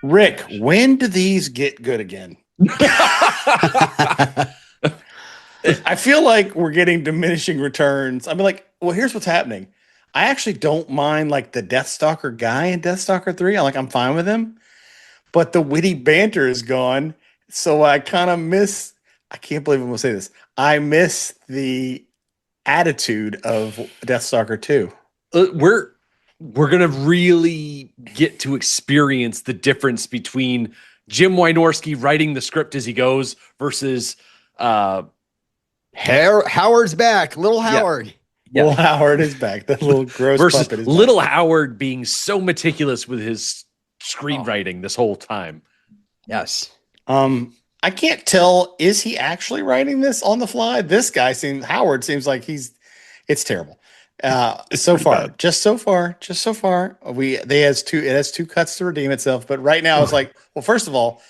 Rick, when do these get good again? I feel like we're getting diminishing returns. I mean, like, well, here's what's happening. I actually don't mind like the Deathstalker guy in Deathstalker 3. I'm fine with him, but the witty banter is gone. So I kind of miss, I can't believe I'm gonna say this. I miss the attitude of Deathstalker 2. We're gonna really get to experience the difference between Jim Wynorski writing the script as he goes versus Howard's back. Little Howard. Yeah. Little Howard is back. That little gross versus puppet is Little back. Howard being so meticulous with his screenwriting this whole time. Yes. I can't tell. Is he actually writing this on the fly? This guy Howard seems like it's terrible. So far, just so far. It has two cuts to redeem itself. But right now it's like, well, first of all,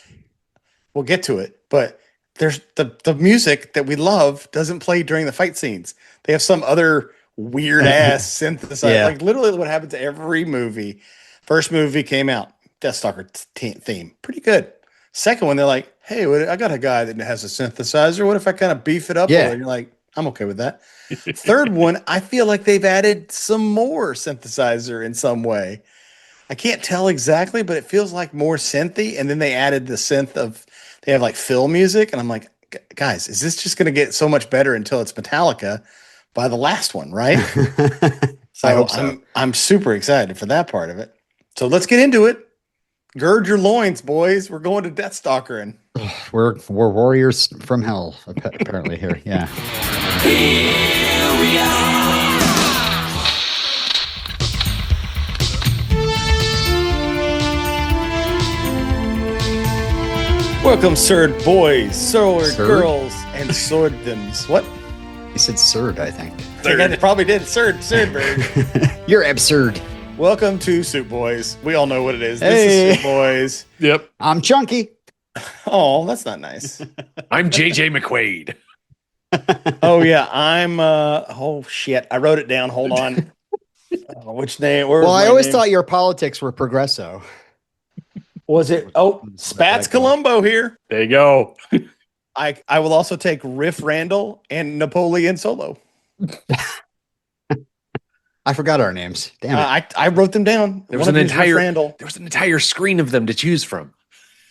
we'll get to it. But there's the music that we love doesn't play during the fight scenes. They have some other weird ass synthesizer. Yeah. Like literally what happens to every movie. First movie came out, Deathstalker theme, pretty good. Second one, they're like, hey, I got a guy that has a synthesizer. What if I kind of beef it up? Yeah. And you're like, I'm okay with that. Third one, I feel like they've added some more synthesizer in some way. I can't tell exactly, but it feels like more synthy. And then they added the synth they have like fill music. And I'm like, guys, is this just going to get so much better until it's Metallica by the last one, right? I hope so. I'm super excited for that part of it. So let's get into it. Gird your loins, boys. We're going to Deathstalker, and We're warriors from hell, apparently here. Yeah. Here we are. welcome, sword boys, sword Sword? girls, and sworddoms. What? You said Surd, I think. I probably did. Sword bird. You're absurd. Welcome to Soup Boys. We all know what it is. Hey. This is Soup Boys. Yep. I'm Chunky. Oh, that's not nice. I'm JJ McQuaid. Oh yeah, I'm. Oh shit, I wrote it down. Hold on. Which name? Well, I always thought your politics were progresso. Was it? Oh, Spats Columbo here. There you go. I will also take Riff Randall and Napoleon Solo. I forgot our names. Damn it. I wrote them down. There was One an of these Riff entire Randall. there was an entire screen of them to choose from.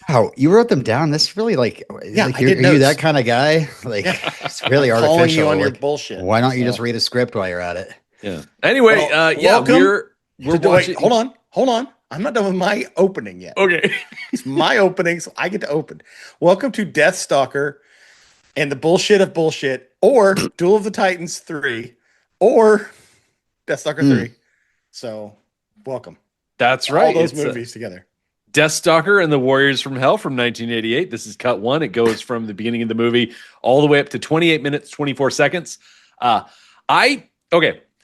Oh, you wrote them down? That's really like, Yeah, like I are did you notes. that kind of guy? Like, it's really Calling artificial. you on your Like, bullshit. why don't you So- just read a script while you're at it? Yeah. Anyway, Well, yeah, welcome we're Wait, watching. hold on. I'm not done with my opening yet. Okay. It's my opening, so I get to open. Welcome to Deathstalker and the bullshit of bullshit, or Duel of the Titans 3, or Deathstalker 3. So, welcome. That's right. All those It's, movies together. Deathstalker and the Warriors from Hell from 1988. This is cut one. It goes from the beginning of the movie all the way up to 28 minutes, 24 seconds.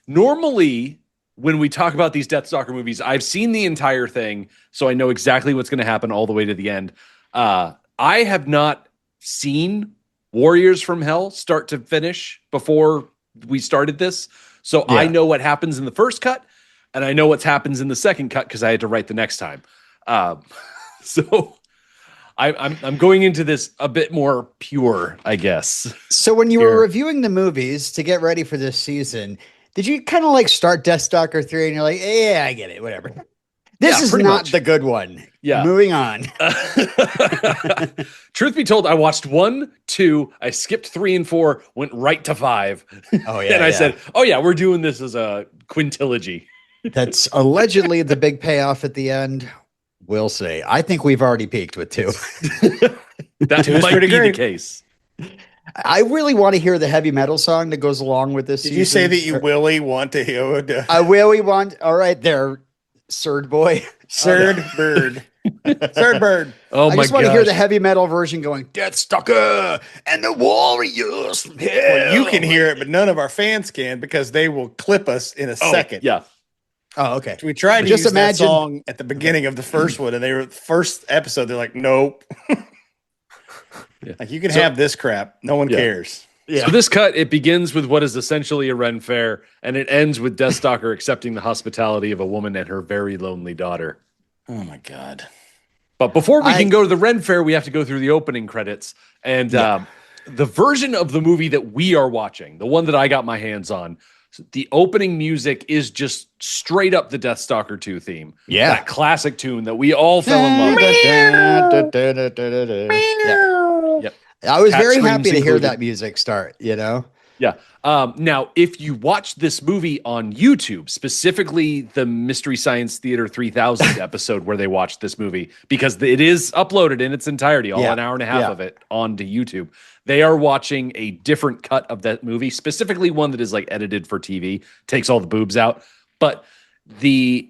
Normally, when we talk about these Deathstalker movies, I've seen the entire thing, so I know exactly what's going to happen all the way to the end. I have not seen Warriors from Hell start to finish before we started this, so I know what happens in the first cut, and I know what happens in the second cut because I had to write the next time. So I'm going into this a bit more pure, I guess. So when you were reviewing the movies to get ready for this season, did you kind of like start Deathstalker 3 and you're like, yeah, I get it, whatever. This is pretty not much. the good one. Yeah. Moving on. Truth be told, I watched 1, 2, I skipped 3 and 4, went right to 5. Oh, yeah. And I said, oh yeah, we're doing this as a quintilogy. That's allegedly the big payoff at the end. We'll see. I think we've already peaked with 2. That Two is might pretty be the great. case. I really want to hear the heavy metal song that goes along with this. Did you say season. that you really want to hear I really want. All right, there, Surd boy. Surd Bird? Surd Bird. Oh I my just want to hear gosh. the heavy metal version going Deathstalker and the Warriors from Hell. Well, you can hear it, but none of our fans can because they will clip us in a second. Yeah. Oh, okay. We tried to Just use that imagine- song at the beginning of the first one, and they were first episode. They're like, "Nope, like you can have this crap. No one cares." Yeah. So this cut, it begins with what is essentially a Ren fair, and it ends with Deathstalker accepting the hospitality of a woman and her very lonely daughter. Oh my god! But before we can go to the Ren Fair, we have to go through the opening credits. And the version of the movie that we are watching, the one that I got my hands on, the opening music is just straight up the Deathstalker 2 theme. Yeah. That classic tune that we all fell in love with. Yep. I was Cat very screams happy to hear included. that music start, you know? Yeah. Now, if you watch this movie on YouTube, specifically the Mystery Science Theater 3000 episode where they watched this movie, because it is uploaded in its entirety, all an hour and a half of it onto YouTube, they are watching a different cut of that movie, specifically one that is like edited for TV, takes all the boobs out. But the,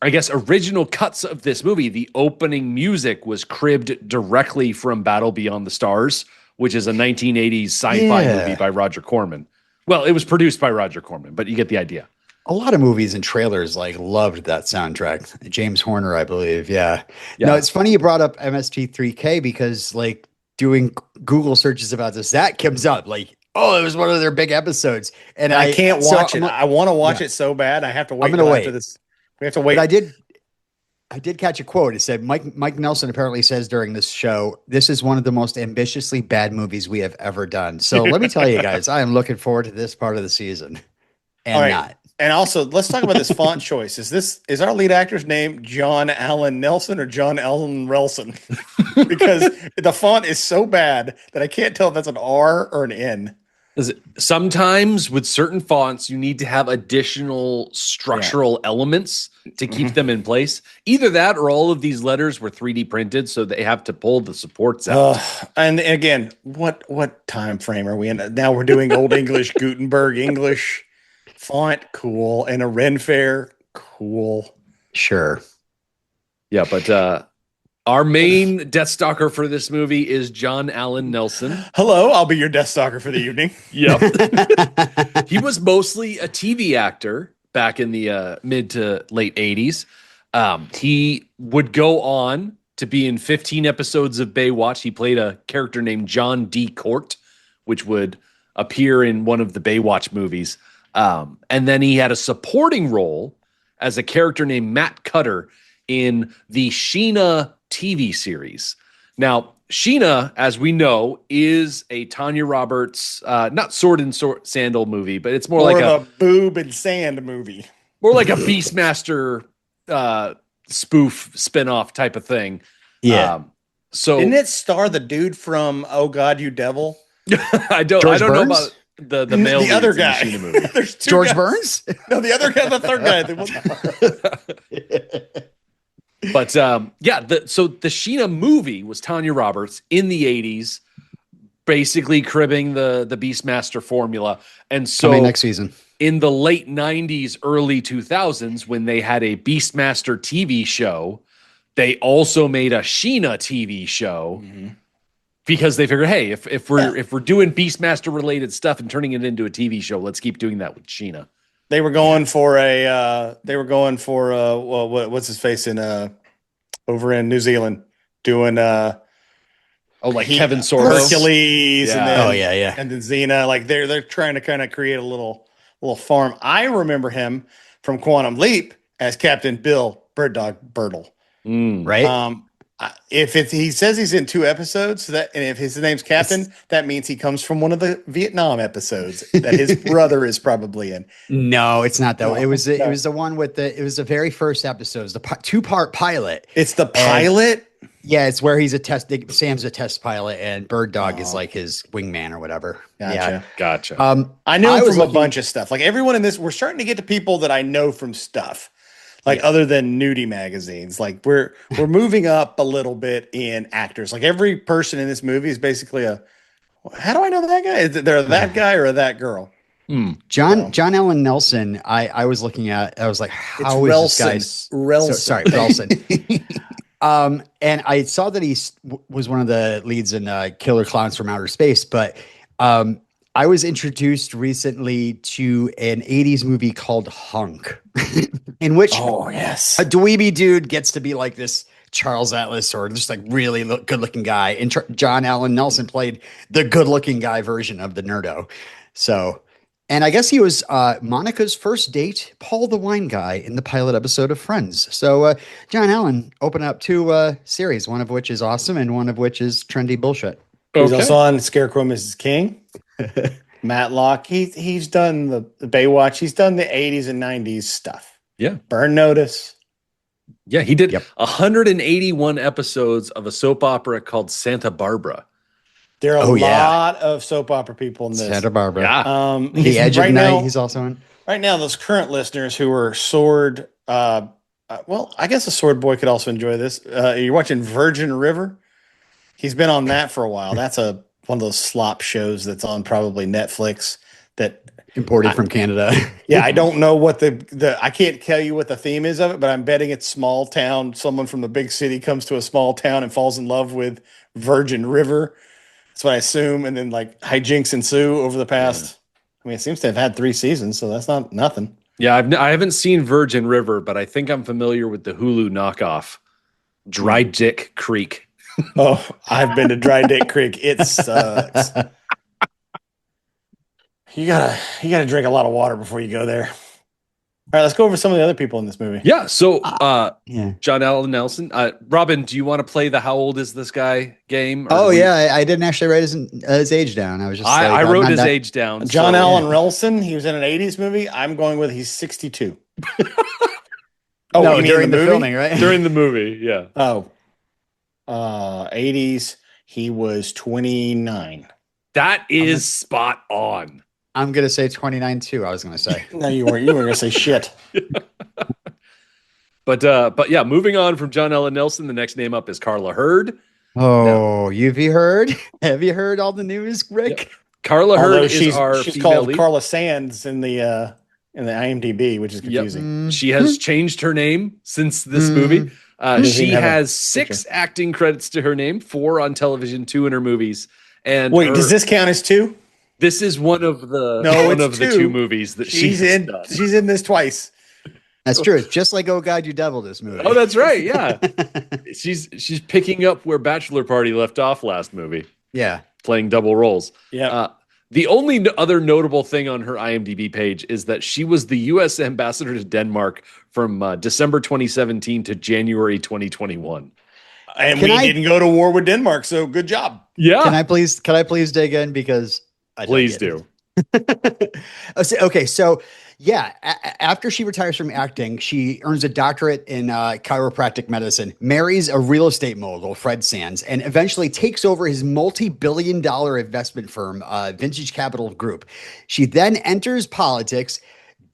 I guess, original cuts of this movie, the opening music was cribbed directly from Battle Beyond the Stars, which is a 1980s sci-fi movie by Roger Corman. Well, it was produced by Roger Corman, but you get the idea. A lot of movies and trailers like loved that soundtrack. James Horner, I believe. Yeah. No, it's funny you brought up MST3K because like doing Google searches about this, that comes up like, oh, it was one of their big episodes. And I can't watch it. I want to watch it so bad. I have to wait. I'm going to wait. After this. We have to wait. But I did catch a quote. It said, Mike Nelson apparently says during this show, this is one of the most ambitiously bad movies we have ever done. So let me tell you guys, I am looking forward to this part of the season. And not. And also, let's talk about this font choice. Is our lead actor's name John Allen Nelson or John Allen Relson? Because the font is so bad that I can't tell if that's an R or an N. Sometimes with certain fonts, you need to have additional structural elements to keep them in place. Either that or all of these letters were 3D printed, so they have to pull the supports out. And again, what time frame are we in? Now we're doing Old English, Gutenberg English font, cool. And a Ren Fair, cool. Sure. Yeah, but our main Deathstalker for this movie is John Allen Nelson. Hello, I'll be your Deathstalker for the evening. Yep. He was mostly a TV actor back in the mid to late 80s. He would go on to be in 15 episodes of Baywatch. He played a character named John D. Court, which would appear in one of the Baywatch movies. And then he had a supporting role as a character named Matt Cutter in the Sheena TV series. Now, Sheena, as we know, is a Tanya Roberts, not sword and sandal movie, but it's more like a boob and sand movie. More like a Beastmaster spoof spinoff type of thing. Yeah. So didn't it star the dude from Oh God, You Devil? I don't know about the male the other leads in guy. the Sheena movie. There's two George guys. Burns? No, the other guy, the third guy. But so the Sheena movie was Tanya Roberts in the 80s, basically cribbing the Beastmaster formula. And so coming next season. In the late 90s, early 2000s, when they had a Beastmaster TV show, they also made a Sheena TV show because they figured, hey, if we're doing Beastmaster related stuff and turning it into a TV show, let's keep doing that with Sheena. They were going for what's his face in over in New Zealand doing Kevin Sorbo, Hercules, and then, and then Xena. Like they're trying to kind of create a little farm. I remember him from Quantum Leap as Captain Bill Bird Dog Birtle. Right. He says he's in 2 episodes, and if his name's Captain, that means he comes from one of the Vietnam episodes that his brother is probably in. No, it's not though. It was the one with it was the very first episode. It was the 2-part pilot. It's the pilot. Yeah, it's where he's Sam's a test pilot, and Bird Dog is like his wingman or whatever. Gotcha. I know him from a bunch of stuff. Like everyone in this, we're starting to get to people that I know from stuff. Like other than nudie magazines, like we're moving up a little bit in actors. Like every person in this movie is basically how do I know that guy? Is it they're that guy or that girl? John Allen Nelson. I was looking at. I was like, how is this guy? Relson. Sorry, Relson. And I saw that he was one of the leads in Killer Clowns from Outer Space, but I was introduced recently to an 80s movie called Hunk, in which a dweeby dude gets to be like this Charles Atlas or just like really good looking guy. And John Allen Nelson played the good looking guy version of the nerdo. So And I guess he was Monica's first date, Paul the wine guy, in the pilot episode of Friends. So John Allen opened up two series, one of which is awesome and one of which is trendy bullshit. He's Okay. also on Scarecrow Mrs. King. Matlock. He's done the Baywatch. He's done the 80s and 90s stuff. Yeah. Burn Notice. Yeah, he did Yep. 181 episodes of a soap opera called Santa Barbara. There are Oh, a yeah. lot of soap opera people in this. Santa Barbara. Yeah. The Edge of right Night, now, he's also in. right now, those current listeners who are Sword, well, I guess a Sword boy could also enjoy this. You're watching Virgin River. He's been on that for a while. That's one of those slop shows that's on probably Netflix. That Imported from Canada. yeah, I don't know what the I can't tell you what the theme is of it, but I'm betting it's small town. Someone from the big city comes to a small town and falls in love with Virgin River. That's what I assume, and then like hijinks ensue over the past. I mean, it seems to have had 3 seasons, so that's not nothing. Yeah, I haven't seen Virgin River, but I think I'm familiar with the Hulu knockoff, Dry Dick Creek. Oh, I've been to Dry Dick Creek. It sucks. You gotta drink a lot of water before you go there. All right, let's go over some of the other people in this movie. Yeah, so Yeah. John Allen Nelson. Robin, do you want to play the How Old Is This Guy game? Or Oh, do we- yeah. I didn't actually write his age down. I was just I like, wrote I'm his not- age down. John so- Allen Nelson, he was in an 80s movie. I'm going with he's 62. No, you mean during the movie? filming, right? During the movie, yeah. Oh, 80s, he was 29. That is spot on. I'm going to say 29 too, I was going to say. No, you weren't. You were going to say shit. But yeah, moving on from John Allen Nelson, the next name up is Carla Hurd. Oh, have you heard? Have you heard all the news, Rick? Carla Although Hurd is our she's female called lead. Carla Sands in the IMDb, which is confusing. She has changed her name since this Mm. movie. Doesn't She even have a has 6 acting credits to her name, 4 on television, 2 in her movies. And Wait, her- does this count as 2? this is one of the No, one it's of the 2. 2 movies that She's she's in. done. She's in this twice. That's true. It's just like Oh God, You Devil, this movie. Oh, that's right. Yeah, she's picking up where Bachelor Party left off last movie, Yeah. playing double roles. Yeah. The only other notable thing on her IMDb page is that she was the U.S. ambassador to Denmark from December 2017 to January 2021. And Can we I- didn't go to war with Denmark, so good job. Yeah, Can I please dig in because I dug please in. do. Okay, so yeah, after she retires from acting, she earns a doctorate in chiropractic medicine, marries a real estate mogul, Fred Sands, and eventually takes over his multi-billion-dollar investment firm, Vintage Capital Group. She then enters politics,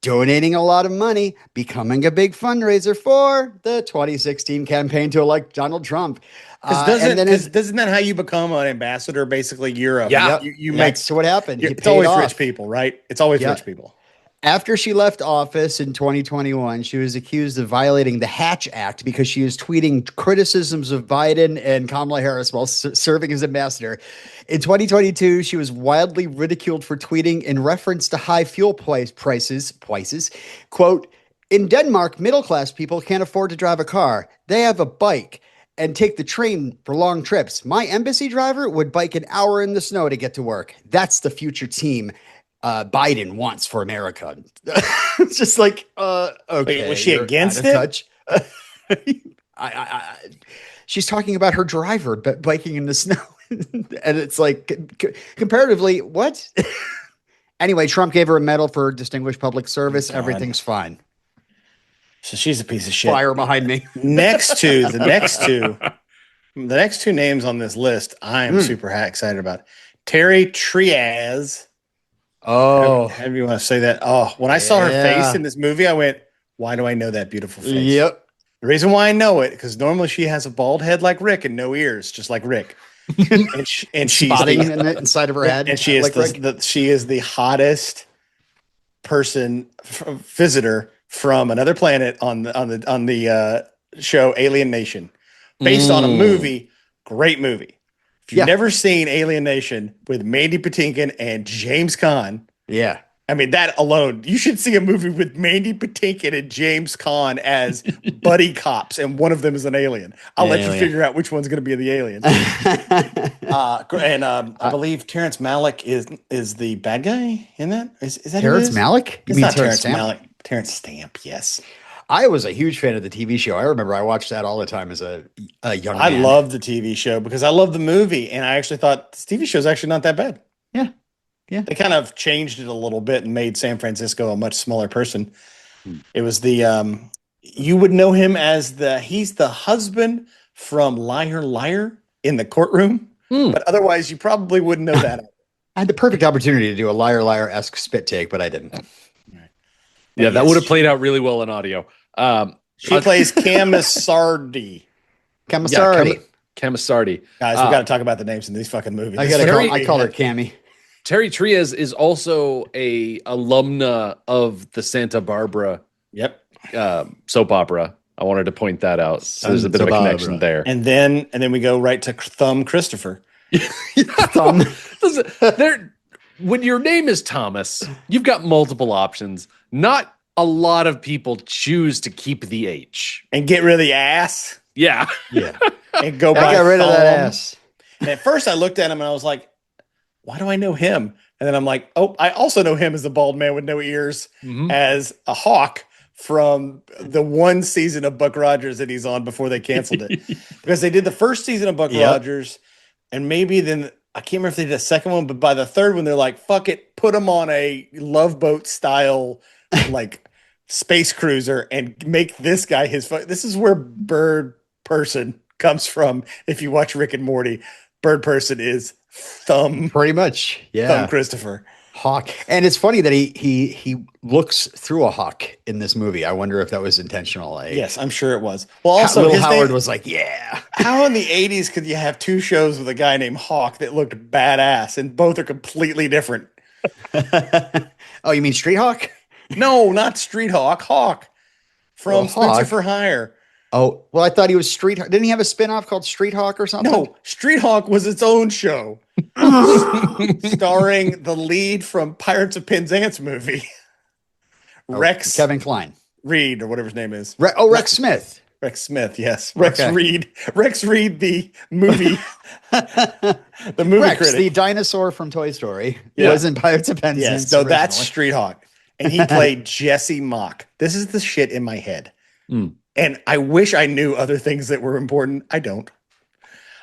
donating a lot of money, becoming a big fundraiser for the 2016 campaign to elect Donald Trump. And then Isn't that how you become an ambassador? Basically, you're a Yeah. you make. that's what happened. He It's paid always off. rich people, right? It's always Yeah. rich people. After she left office in 2021, she was accused of violating the Hatch Act because she was tweeting criticisms of Biden and Kamala Harris while serving as ambassador. In 2022, she was wildly ridiculed for tweeting in reference to high fuel prices. Quote, in Denmark, middle-class people can't afford to drive a car. They have a bike and take the train for long trips. My embassy driver would bike an hour in the snow to get to work. That's the future team Biden wants for America. It's just like, okay. Wait, was she you're against out it? of touch. She's talking about her driver biking in the snow. And it's like, comparatively, what? Anyway, Trump gave her a medal for distinguished public service. God. Everything's fine. So she's a piece of shit. Fire behind me. Next to the next two names on this list, I am super excited about. Terry Triaz. Oh, However you want to say that. Oh, when I saw her Yeah. face in this movie, I went, "Why do I know that beautiful face?" yep. The reason why I know it because normally she has a bald head like Rick and no ears, just like Rick. and she's Spotting the, in the inside of her head. and she is like the she is the hottest visitor from another planet on the show Alien Nation, based on a movie. Great movie. If you've Yeah. never seen Alien Nation with Mandy Patinkin and James Caan, yeah. I mean, that alone, you should see a movie with Mandy Patinkin and James Caan as buddy cops, and one of them is an alien. I'll let you figure out which one's going to be the alien. I believe Terrence Malick is the bad guy in that. Is that Terrence Malick? It's not Terrence Malick. Terrence Stamp, yes. I was a huge fan of the TV show. I remember I watched that all the time as a young man. I loved the TV show because I loved the movie, and I actually thought this TV show is actually not that bad. Yeah. Yeah. They kind of changed it a little bit and made San Francisco a much smaller person. It was the you would know him as he's the husband from Liar Liar in the courtroom, but otherwise you probably wouldn't know that. I had the perfect opportunity to do a Liar Liar-esque spit take, but I didn't. Right. Yeah, that would have played out really well in audio. She plays Camisardi. Camisardi. Camisardi. Guys, we got to talk about the names in these fucking movies. I call her Cammy. Terry Trias is also a alumna of the Santa Barbara soap opera. I wanted to point that out. So there's a bit of a connection there. And then we go right to Thumb Christopher. Thumb. Listen, when your name is Thomas, you've got multiple options. Not a lot of people choose to keep the H. And get rid of the ass. Yeah. And go by got rid of that Thumb. ass. And at first I looked at him and I was like, why do I know him? And then I'm like, oh, I also know him as the bald man with no ears, as a hawk from the one season of Buck Rogers that he's on before they canceled it. Because they did the first season of Buck Rogers, and maybe then, I can't remember if they did a second one, but by the third one, they're like, fuck it, put him on a Love Boat style, like, space cruiser and make this guy this is where Bird Person comes from. If you watch Rick and Morty, Bird Person is Thumb. Pretty much. Yeah. Thumb Christopher. Hawk. And it's funny that he looks through a hawk in this movie. I wonder if that was intentional. Yes, I'm sure it was. Well, also Little Howard was like, yeah. How in the 80s could you have two shows with a guy named Hawk that looked badass and both are completely different? Oh, you mean Street Hawk? No, not Street Hawk. Hawk from Spencer Hawk. for Hire. Oh, well, I thought he was Street Hawk. Didn't he have a spinoff called Street Hawk or something? No, Street Hawk was its own show. Starring the lead from Pirates of Penzance movie. Rex Kevin Kline. Reed, or whatever his name is. Rex Smith. Rex Smith, yes. Rex Reed. Rex Reed, the movie. The movie Rex, critic. the dinosaur from Toy Story. He was in Pirates of Penzance. Yes, so that's Street Hawk. And he played Jesse Mock. This is the shit in my head. And I wish I knew other things that were important. I don't.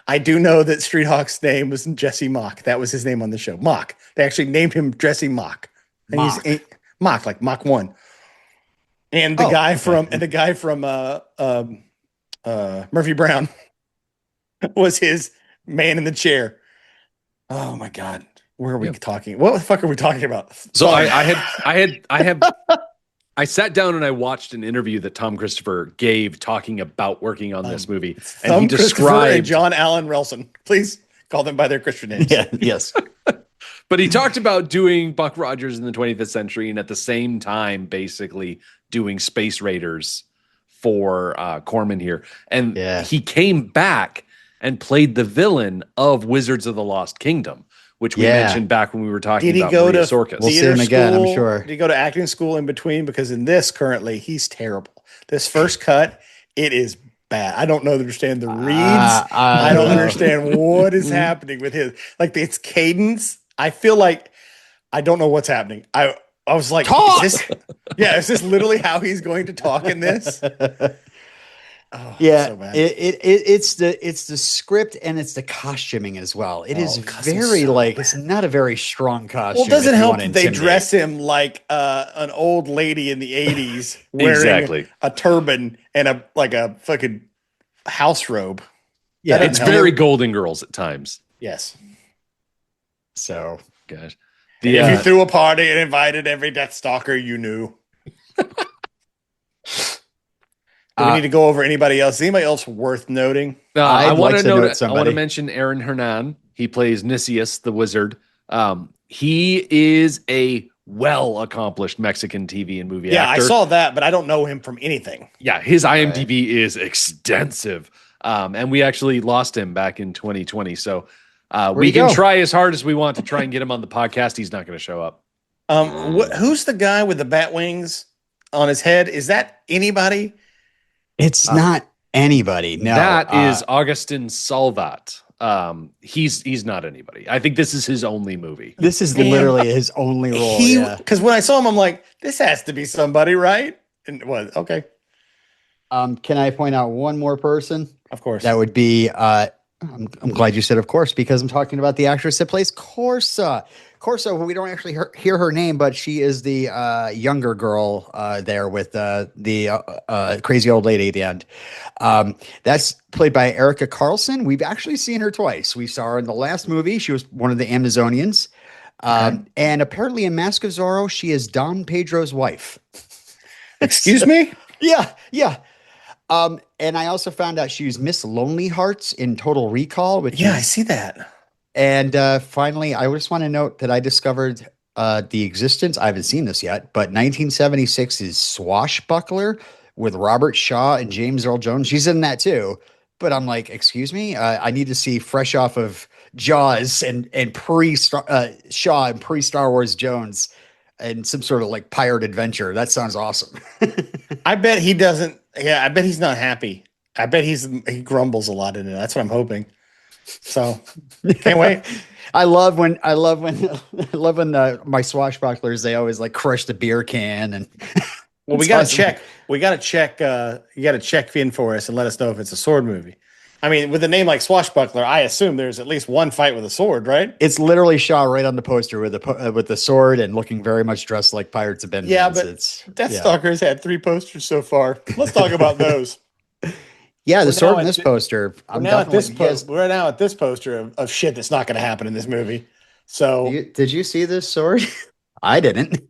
I do know that Street Hawk's name was Jesse Mock. That was his name on the show. Mock. They actually named him Jesse Mock. And he's Mock, like Mach 1. And the guy from Murphy Brown was his man in the chair. Oh my God. Where are we talking? What the fuck are we talking about? So I sat down and I watched an interview that Tom Christopher gave talking about working on this movie. And he described John Allen Relson. Please call them by their Christian names. Yeah, yes. But he talked about doing Buck Rogers in the 20th century and at the same time basically doing Space Raiders for Corman here. And he came back and played the villain of Wizards of the Lost Kingdom, which we mentioned back when we were talking about Maria Sorkis. We'll see him again, I'm sure. Did he go to acting school in between? Because in this currently, he's terrible. This first cut, it is bad. I don't understand the reads. I don't understand what is happening with his, like, it's cadence. I feel like I don't know what's happening. I was like, is this literally how he's going to talk in this? Oh, yeah, so bad. It's the script and it's the costuming as well. It is very it's not a very strong costume. Well, it doesn't help that they dress him like an old lady in the 80s wearing a turban and a fucking house robe. Yeah, it's very Golden Girls at times. Yes. So, gosh. If you threw a party and invited every Deathstalker you knew. Do we need to go over anybody else? Is anybody else worth noting? I want to mention Aaron Hernan. He plays Nicias, the wizard. He is a well-accomplished Mexican TV and movie actor. Yeah, I saw that, but I don't know him from anything. Yeah, his IMDb is extensive. And we actually lost him back in 2020. So we can try as hard as we want to try and get him on the podcast. He's not going to show up. Who's the guy with the bat wings on his head? Is that anybody? It's not anybody. No, That is Augustin Salvat. He's not anybody. I think this is his only movie. this is literally his only role. Yeah. Because when I saw him, I'm like, this has to be somebody, right? And it was okay. Can I point out one more person? Of course. That would be. I'm glad you said, of course, because I'm talking about the actress that plays Corsa. Corsa, we don't actually hear her name, but she is the younger girl there with the crazy old lady at the end. That's played by Erica Carlson. We've actually seen her twice. We saw her in the last movie. She was one of the Amazonians. And apparently in Mask of Zorro, she is Don Pedro's wife. Excuse me? Yeah, yeah. And I also found out she was Miss Lonely Hearts in Total Recall, which I see that. And finally, I just want to note that I discovered the existence. I haven't seen this yet, but 1976 is Swashbuckler with Robert Shaw and James Earl Jones. She's in that too. But I'm like, excuse me, I need to see fresh off of Jaws and pre Shaw and pre Star Wars Jones and some sort of like pirate adventure. That sounds awesome. I bet he doesn't. Yeah, I bet he's not happy. I bet he grumbles a lot in it. That's what I'm hoping. So can't wait. I love when my swashbucklers, they always like crush the beer can and well, we got to check. We got to check. You got to check in for us and let us know if it's a sword movie. I mean, with a name like Swashbuckler, I assume there's at least one fight with a sword, right? It's literally Shaw right on the poster with the sword and looking very much dressed like Pirates of Ben. Yeah, but Deathstalker's had 3 posters so far. Let's talk about those. Yeah, the sword in this poster. We're now at this poster of shit that's not going to happen in this movie. So, did you see this sword? I didn't.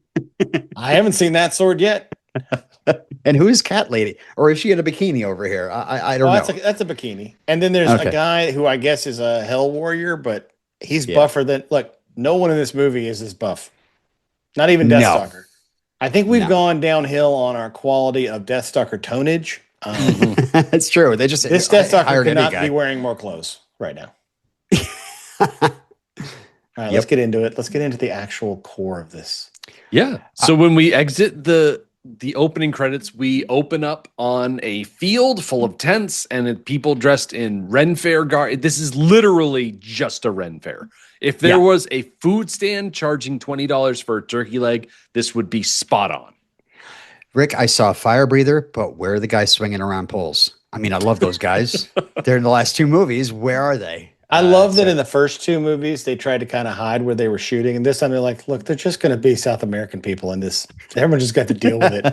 I haven't seen that sword yet. And who's Cat Lady? Or is she in a bikini over here? I don't know. That's a bikini. And then there's a guy who I guess is a Hell Warrior, but he's buffer than. Look, no one in this movie is this buff. Not even Deathstalker. No. I think we've gone downhill on our quality of Deathstalker tonnage. That's true. This Deathstalker cannot be wearing more clothes right now. All right, let's get into it. Let's get into the actual core of this. Yeah. So when we exit the opening credits, we open up on a field full of tents and people dressed in Ren Fair garb. This is literally just a Ren Fair. If there was a food stand charging $20 for a turkey leg, this would be spot on. Rick, I saw a fire breather, but where are the guys swinging around poles? I mean, I love those guys. They're in the last 2 movies. Where are they? I love that in the first 2 movies, they tried to kind of hide where they were shooting. And this time they're like, look, they're just going to be South American people in this. Everyone just got to deal with it.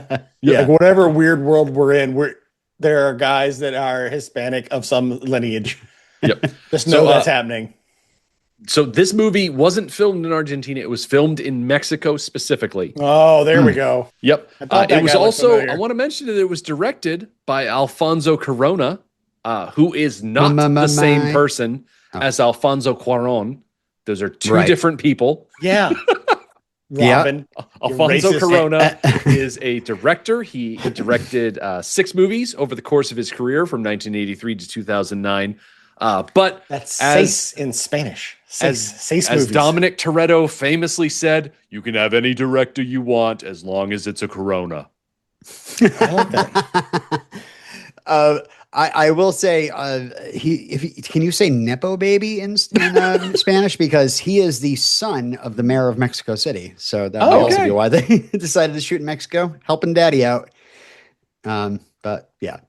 Like whatever weird world we're in, there are guys that are Hispanic of some lineage. Yep. Just know that's happening. So this movie wasn't filmed in Argentina. It was filmed in Mexico specifically. Oh, there we go. Yep. It was also, I want to mention that it was directed by Alfonso Cuarón, who is not the same person as Alfonso Cuarón. Those are 2 different people. Yeah. Robin. Alfonso Cuarón is a director. He directed 6 movies over the course of his career from 1983 to 2009. But that's seis in Spanish. As Dominic Toretto famously said, you can have any director you want as long as it's a Corona. I like that. I will say, can you say Nepo baby in Spanish? Because he is the son of the mayor of Mexico City. So that might also be why they decided to shoot in Mexico, helping daddy out. But yeah.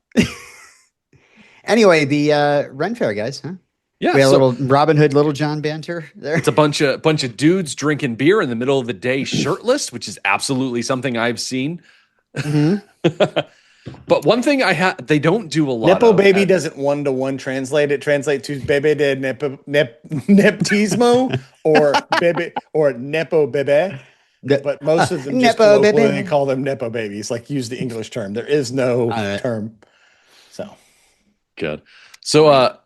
Anyway, the Ren Fair guys, huh? Yeah. We had a little Robin Hood, Little John banter there. It's a bunch of dudes drinking beer in the middle of the day shirtless, which is absolutely something I've seen. Mm-hmm. But one thing they don't do a lot. Nepo baby doesn't 1-to-1 translate. It translates to bebe de nepotismo or bebe or nepo bebe. But most of them just they call them nepo babies. Like use the English term. There is no term. So good. So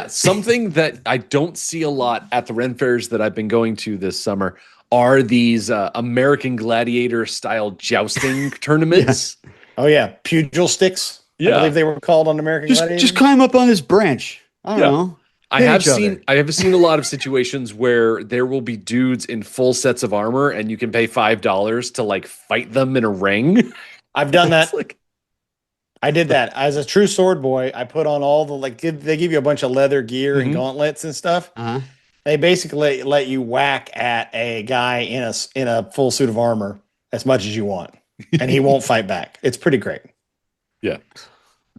something that I don't see a lot at the Ren Fairs that I've been going to this summer are these American Gladiator style jousting tournaments. Yeah. Oh, yeah. Pugil sticks. Yeah. I believe they were called on American Gladiator. Just climb up on this branch. I don't know. I have seen a lot of situations where there will be dudes in full sets of armor and you can pay $5 to like fight them in a ring. I've done that. It's like, I did that as a true sword boy. I put on all the they give you a bunch of leather gear and Mhm. gauntlets and stuff. Uh-huh. They basically let you whack at a guy in a full suit of armor as much as you want, and he won't fight back. It's pretty great. yeah.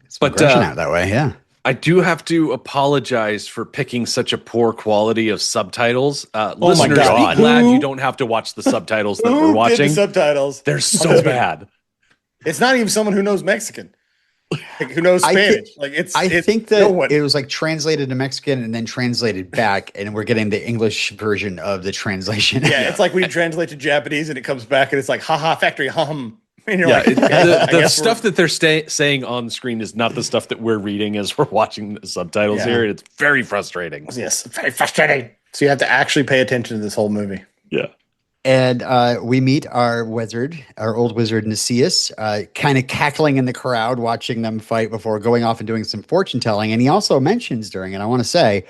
It's But, progression out that way, yeah. I do have to apologize for picking such a poor quality of subtitles. my Listeners, God. be glad Who- you don't have to watch the subtitles that Who we're did watching. the subtitles? They're so bad. It's not even someone who knows Mexican, like, who knows I thi- Spanish. I think no that one. it was like translated to Mexican and then translated back, and we're getting the English version of the translation. Yeah, it's like we translate to Japanese and it comes back and it's like, haha, factory hum. And you're Yeah, like, the I guess stuff that they're saying on screen is not the stuff that we're reading as we're watching the subtitles Yeah. here. It's very frustrating. yes, very frustrating. So you have to actually pay attention to this whole movie. Yeah. And we meet our wizard, our old wizard Nicias, kind of cackling in the crowd, watching them fight before going off and doing some fortune telling. And he also mentions during it, I want to say,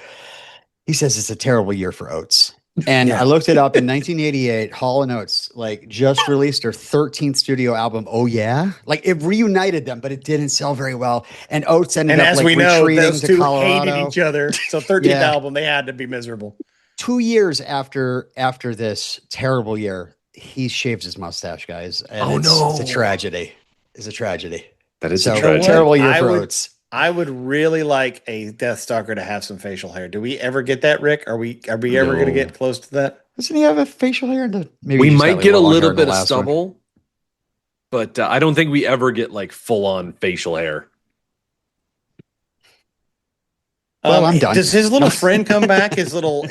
he says it's a terrible year for oats. And Yeah. I looked it up in 1988. Hall and Oates like just released their 13th studio album. Oh yeah, like it reunited them, but it didn't sell very well. And Oates ended And up as like we know, retreating those to two Colorado. hated each other. So 13th Yeah. album, they had to be miserable. 2 years after this terrible year, he shaves his mustache, guys. And it's a tragedy. It's a tragedy. That is So a tragedy. terrible year I for would- Oates. I would really like a Deathstalker to have some facial hair. Do we ever get that, Rick? Are we ever going to No. get close to that? Doesn't he have a facial hair? Maybe We he just might got, get a long hair little in the bit of last one. stubble, but I don't think we ever get like full on facial hair. Well, I'm done. Does his little friend come back? His little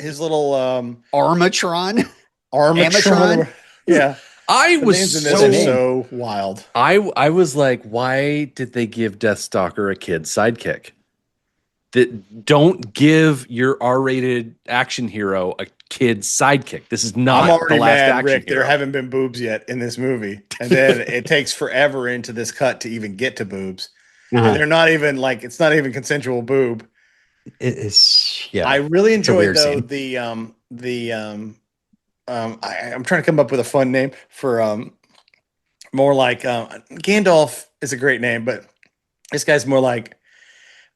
Armatron. Armatron? Yeah. I The was names in this so- are so wild. I was like, why did they give Deathstalker a kid sidekick? That don't give your R-rated action hero a kid sidekick. This is not I'm already the last mad, action Rick. hero. There haven't been boobs yet in this movie. And then it takes forever into this cut to even get to boobs. Uh-huh. And they're not even like, it's not even consensual boob. It's yeah. I really a enjoyed weird though scene. I'm trying to come up with a fun name for more like Gandalf is a great name, but this guy's more like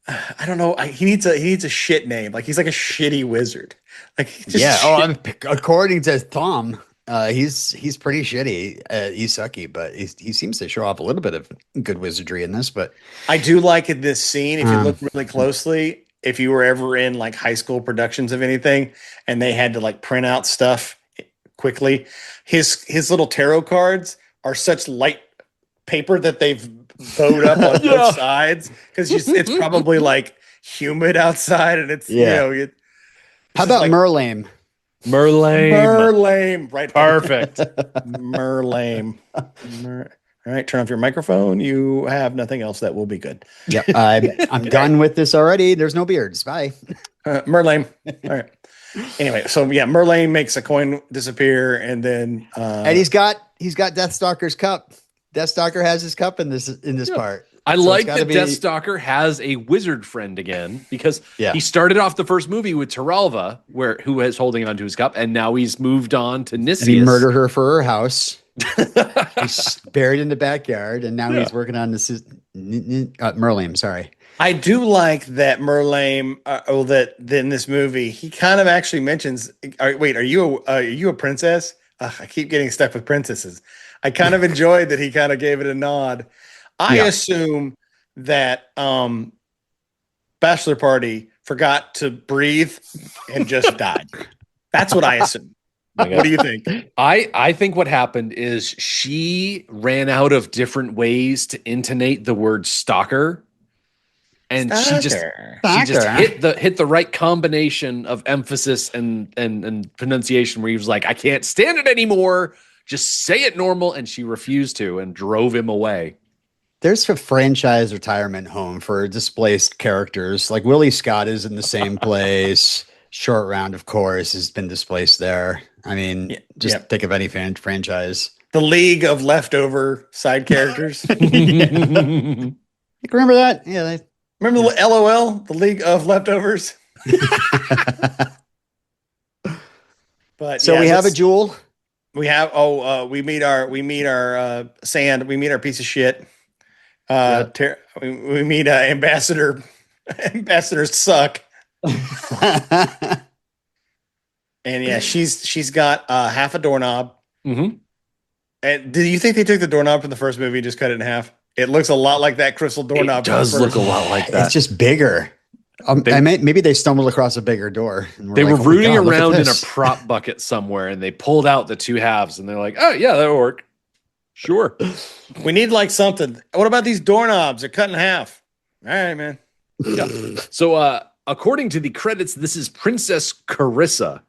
I don't know. He needs a shit name. Like he's like a shitty wizard. Like just Yeah. shit. According to Tom, he's pretty shitty. He's sucky, but he seems to show off a little bit of good wizardry in this. But I do like in this scene, if you Um, look really closely, if you were ever in like high school productions of anything and they had to like print out stuff quickly, his little tarot cards are such light paper that they've bowed up on Yeah. both sides because it's probably like humid outside and it's Yeah. How about Merlame? Merlame. right? Perfect. Merlame. All right, turn off your microphone. You have nothing else. That will be good. Yep. I'm done with this already. There's no beards. Bye. Merlame. All right. Anyway, so yeah, Merlane makes a coin disappear, and then And he's got Deathstalker's cup. Deathstalker has his cup in this part. I So it's like gotta that be- Deathstalker has a wizard friend again because Yeah. he started off the first movie with Teralva, who is holding onto his cup, and now he's moved on to Nicias. And he murdered her for her house. He's buried in the backyard, and now he's working on this. Merlame, sorry. I do like that Merlane. That in this movie, he kind of actually mentions. Wait, are you a princess? I keep getting stuck with princesses. I kind of enjoyed that he kind of gave it a nod. I Yeah. assume that bachelor party forgot to breathe and just died. That's what I assume. What do you think? I think what happened is she ran out of different ways to intonate the word stalker. And she just hit the right combination of emphasis and pronunciation where he was like, I can't stand it anymore. Just say it normal. And she refused to and drove him away. There's a franchise retirement home for displaced characters. Like Willie Scott is in the same place. Short Round, of course, has been displaced there. I mean, think of any franchise. The League of Leftover side characters. Remember that? Yeah. Remember the LOL, the League of Leftovers? But So yeah, we have a jewel. we have we meet our sand, we meet our piece of shit. Yep. We meet ambassador. Ambassadors suck. And yeah, she's got half a doorknob. Mm-hmm. And do you think they took the doorknob from the first movie and just cut it in half? It looks a lot like that crystal doorknob. It does look a lot like that. It's just bigger. Maybe they stumbled across a bigger door. And They like, were "Oh my rooting God, look at around in a this." prop bucket somewhere, and they pulled out the two halves, and they're like, "Oh yeah, that'll work. Sure." We need like something. What about these doorknobs? They're cut in half. All right, man. Yeah. So, according to the credits, this is Princess Carissa,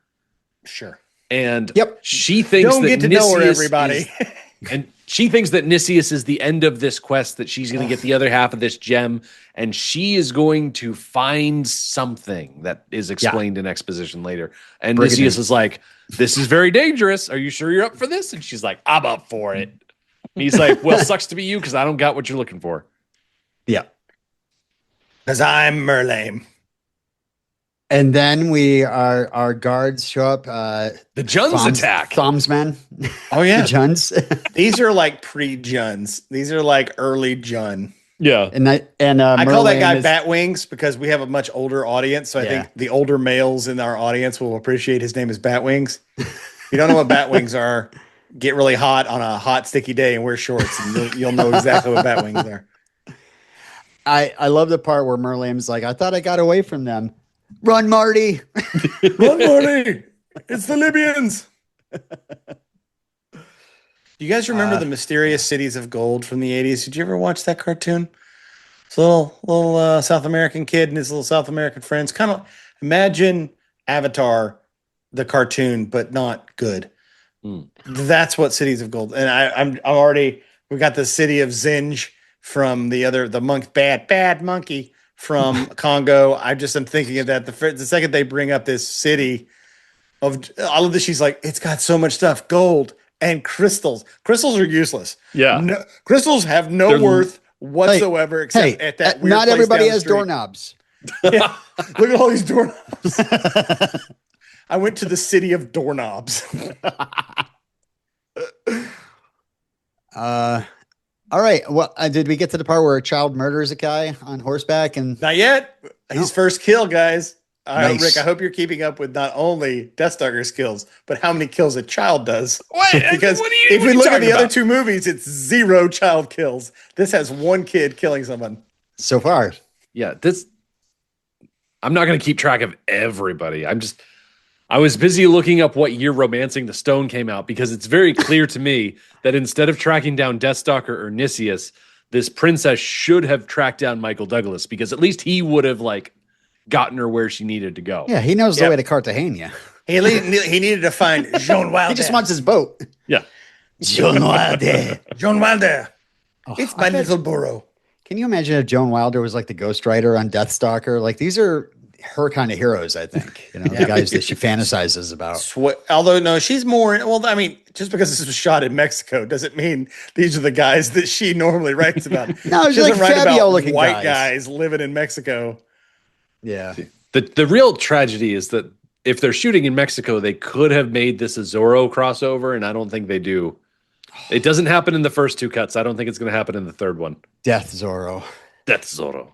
Sure. and Yep. she thinks Don't that get to know her, Nicias everybody. and she thinks that Nicias is the end of this quest, that she's going to get the other half of this gem, and she is going to find something that is explained in exposition later. And Bring it Nicias in. is like, "This is very dangerous. Are you sure you're up for this?" And she's like, "I'm up for it." And he's like, "Well, sucks to be you because I don't got what you're looking for." Yeah. Because I'm Merlame. And then our guards show up. The Juns attack. Thumbsman. Oh yeah. The Juns. These are like pre-Juns. These are like early Jun. Yeah. I call that guy Merlane is- Batwings because we have a much older audience. So I think the older males in our audience will appreciate his name is Batwings. If you don't know what Batwings are, get really hot on a hot, sticky day and wear shorts, and you'll know exactly what Batwings are. I love the part where Merlame's like, "I thought I got away from them. Run, Marty." Run, Marty! It's the Libyans. Do you guys remember the Mysterious Cities of Gold from the 80s? Did you ever watch that cartoon? It's a little South American kid and his little South American friends. Kind of imagine Avatar, the cartoon, but not good. That's what Cities of Gold. And I'm already, we got the city of Zinj from the monk, bad monkey from Congo. I just am thinking of that. The second they bring up this city of all of this, she's like, it's got so much stuff, gold and crystals. Crystals are useless. Yeah. Crystals have no They're- worth whatsoever, except at that weird not place everybody down the has street. doorknobs. Yeah. Look at all these doorknobs. I went to the city of doorknobs. All right. Well, did we get to the part where a child murders a guy on horseback? And Not yet. His first kill, guys. Nice. Rick, I hope you're keeping up with not only Deathstalker's kills, but how many kills a child does. What? Because What are you- if what are we you look at talking the other about? two movies, it's 0 child kills. This has one kid killing someone. so far, Yeah, I'm not going to keep track of everybody. I was busy looking up what year Romancing the Stone came out, because it's very clear to me that instead of tracking down Deathstalker or Nicias, this princess should have tracked down Michael Douglas, because at least he would have like gotten her where she needed to go. yeah, he knows the Yep. way to Cartagena. He needed to find Jean Wilder. He just wants his boat. Yeah. Joan Wilder. Jean Wilder. Oh, It's I my bet- little burrow. Can you imagine if Joan Wilder was like the ghostwriter on Deathstalker? Like, these are her kind of heroes, I think. You know, the guys that she fantasizes about. Although no, she's more. Well, I mean, just because this was shot in Mexico doesn't mean these are the guys that she normally writes about. No, She she's like doesn't write about Fabio-looking white guys. guys living in Mexico. Yeah. The real tragedy is that if they're shooting in Mexico, they could have made this a Zorro crossover, and I don't think they do. It doesn't happen in the first two cuts. I don't think it's going to happen in the third one. Death Zorro. That's Zorro.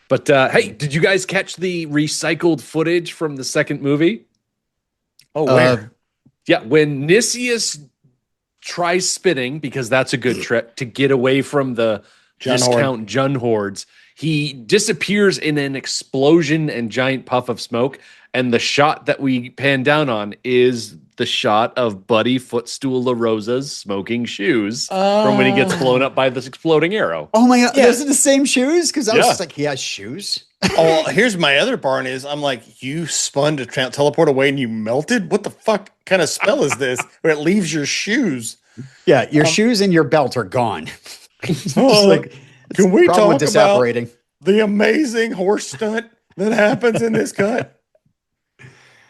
But hey, did you guys catch the recycled footage from the second movie? Oh, where? Yeah, when Nicias tries spinning, because that's a good trick to get away from the Jun discount Jun hordes, he disappears in an explosion and giant puff of smoke. And the shot that we pan down on is the shot of Buddy Footstool La Rosa's smoking shoes from when he gets blown up by this exploding arrow. Oh my God. Yeah. Those are the same shoes? Because I was Yeah. just like, he has shoes. Oh, here's my other barn is I'm like, you spun to teleport away and you melted? What the fuck kind of spell is this? Where it leaves your shoes. Yeah. Your shoes and your belt are gone. It's Oh, like, it's can we the problem with talk about disapparating. the amazing horse stunt that happens in this cut?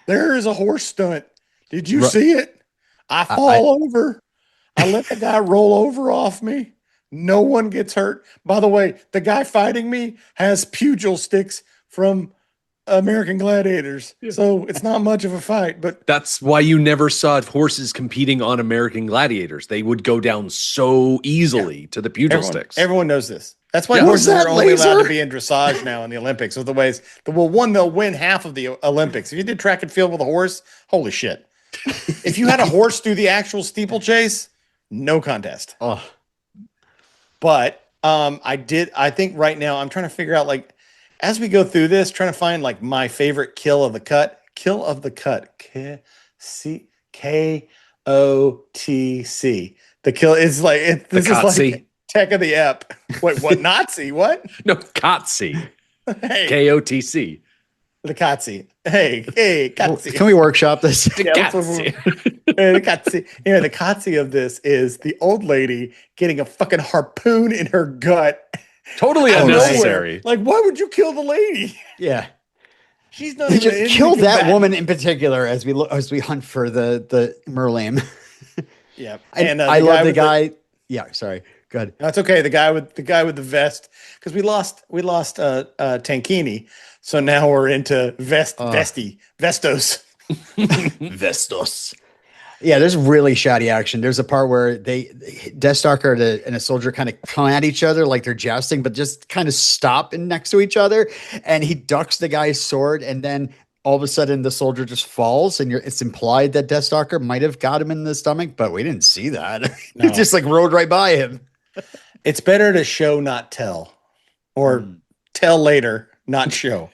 There is a horse stunt. Did you see it? I fall over. I let the guy roll over off me. No one gets hurt. By the way, the guy fighting me has pugil sticks from American Gladiators, so it's not much of a fight. But That's why you never saw horses competing on American Gladiators. They would go down so easily to the pugil sticks. everyone knows this. That's why Yeah. horses Was that are only allowed laser? to be in dressage now in the Olympics. With the ways, they'll win half of the Olympics. If you did track and field with a horse, holy shit! If you had a horse do the actual steeplechase, no contest. Oh, But I think right now I'm trying to figure out, like, as we go through this, trying to find like my favorite kill of the cut. Kill of the cut. KOTC. The kill is like this is Kotze. like tech of the ep. Wait, what? Nazi? What? No, Kotze. Hey, K-O-T-C. the Kotze. Hey, Kotze. can we workshop this? Yeah, that's what Kotze. the Kotze. Anyway, the Kotze of this is the old lady getting a fucking harpoon in her gut. Totally out of unnecessary. nowhere. Like, why would you kill the lady? Yeah. She's not They even just in kill the that combat. woman in particular as we hunt for the Merlin. Yeah, And the I love the with guy. Yeah, sorry. Go ahead. That's okay. The guy with the vest, because we lost Tankini, so now we're into Vestos. Vestos. Yeah, there's really shoddy action. There's a part where Deathstalker and a soldier kind of come at each other like they're jousting, but just kind of stop next to each other. And he ducks the guy's sword, and then all of a sudden the soldier just falls, and it's implied that Deathstalker might have got him in the stomach, but we didn't see that. No. He just like rode right by him. It's better to show, not tell, or tell later, not show.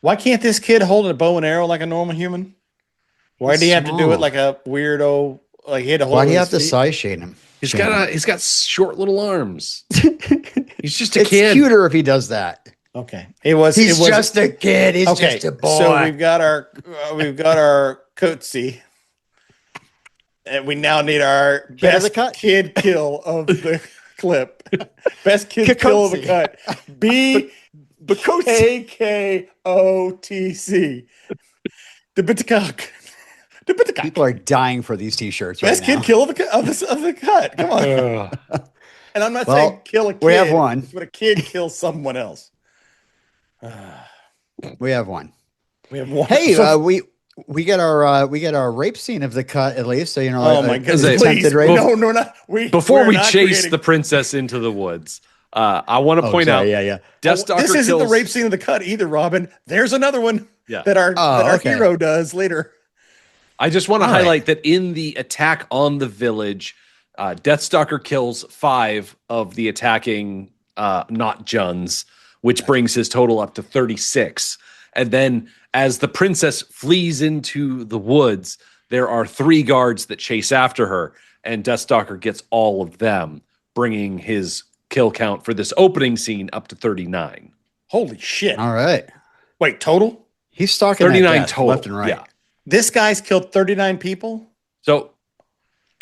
Why can't this kid hold a bow and arrow like a normal human? Why do you have to do small. it like a weirdo? Like he had to hold. Why do you it have to with his feet? size shade him? He's got short little arms. He's just a It's kid. cuter if he does that. Okay, it was. He's it was, just a kid. He's okay. just a boy. So we've got our coatsy, and we now need our Kid of best the cut? kid kill of the clip. Best kid kill of the cut. BKKOTC. The Bitcock. The Bitcock. People are dying for these T-shirts. Best right kid now. kill of the cut. Come on. And I'm not Well, saying kill a kid. we have one. But a kid kills someone else. We have one. We have one. Hey, So- we get our rape scene of the cut at least. So you know. oh my goodness! attempted Please, rape. no, not we. Before we're we not chase creating- the princess into the woods, I want to point out Yeah. Deathstalker this isn't kills the rape scene of the cut either, Robin. There's another one Yeah. that our okay. hero does later. I just want to All right. highlight that in the attack on the village, Deathstalker kills 5 of the attacking not Juns, which brings his total up to 36. And then as the princess flees into the woods, there are 3 guards that chase after her, and Deathstalker gets all of them, bringing his kill count for this opening scene up to 39. Holy shit! All right. Wait, total? He's stalking 39 that total. left and right. Yeah. This guy's killed 39 people. So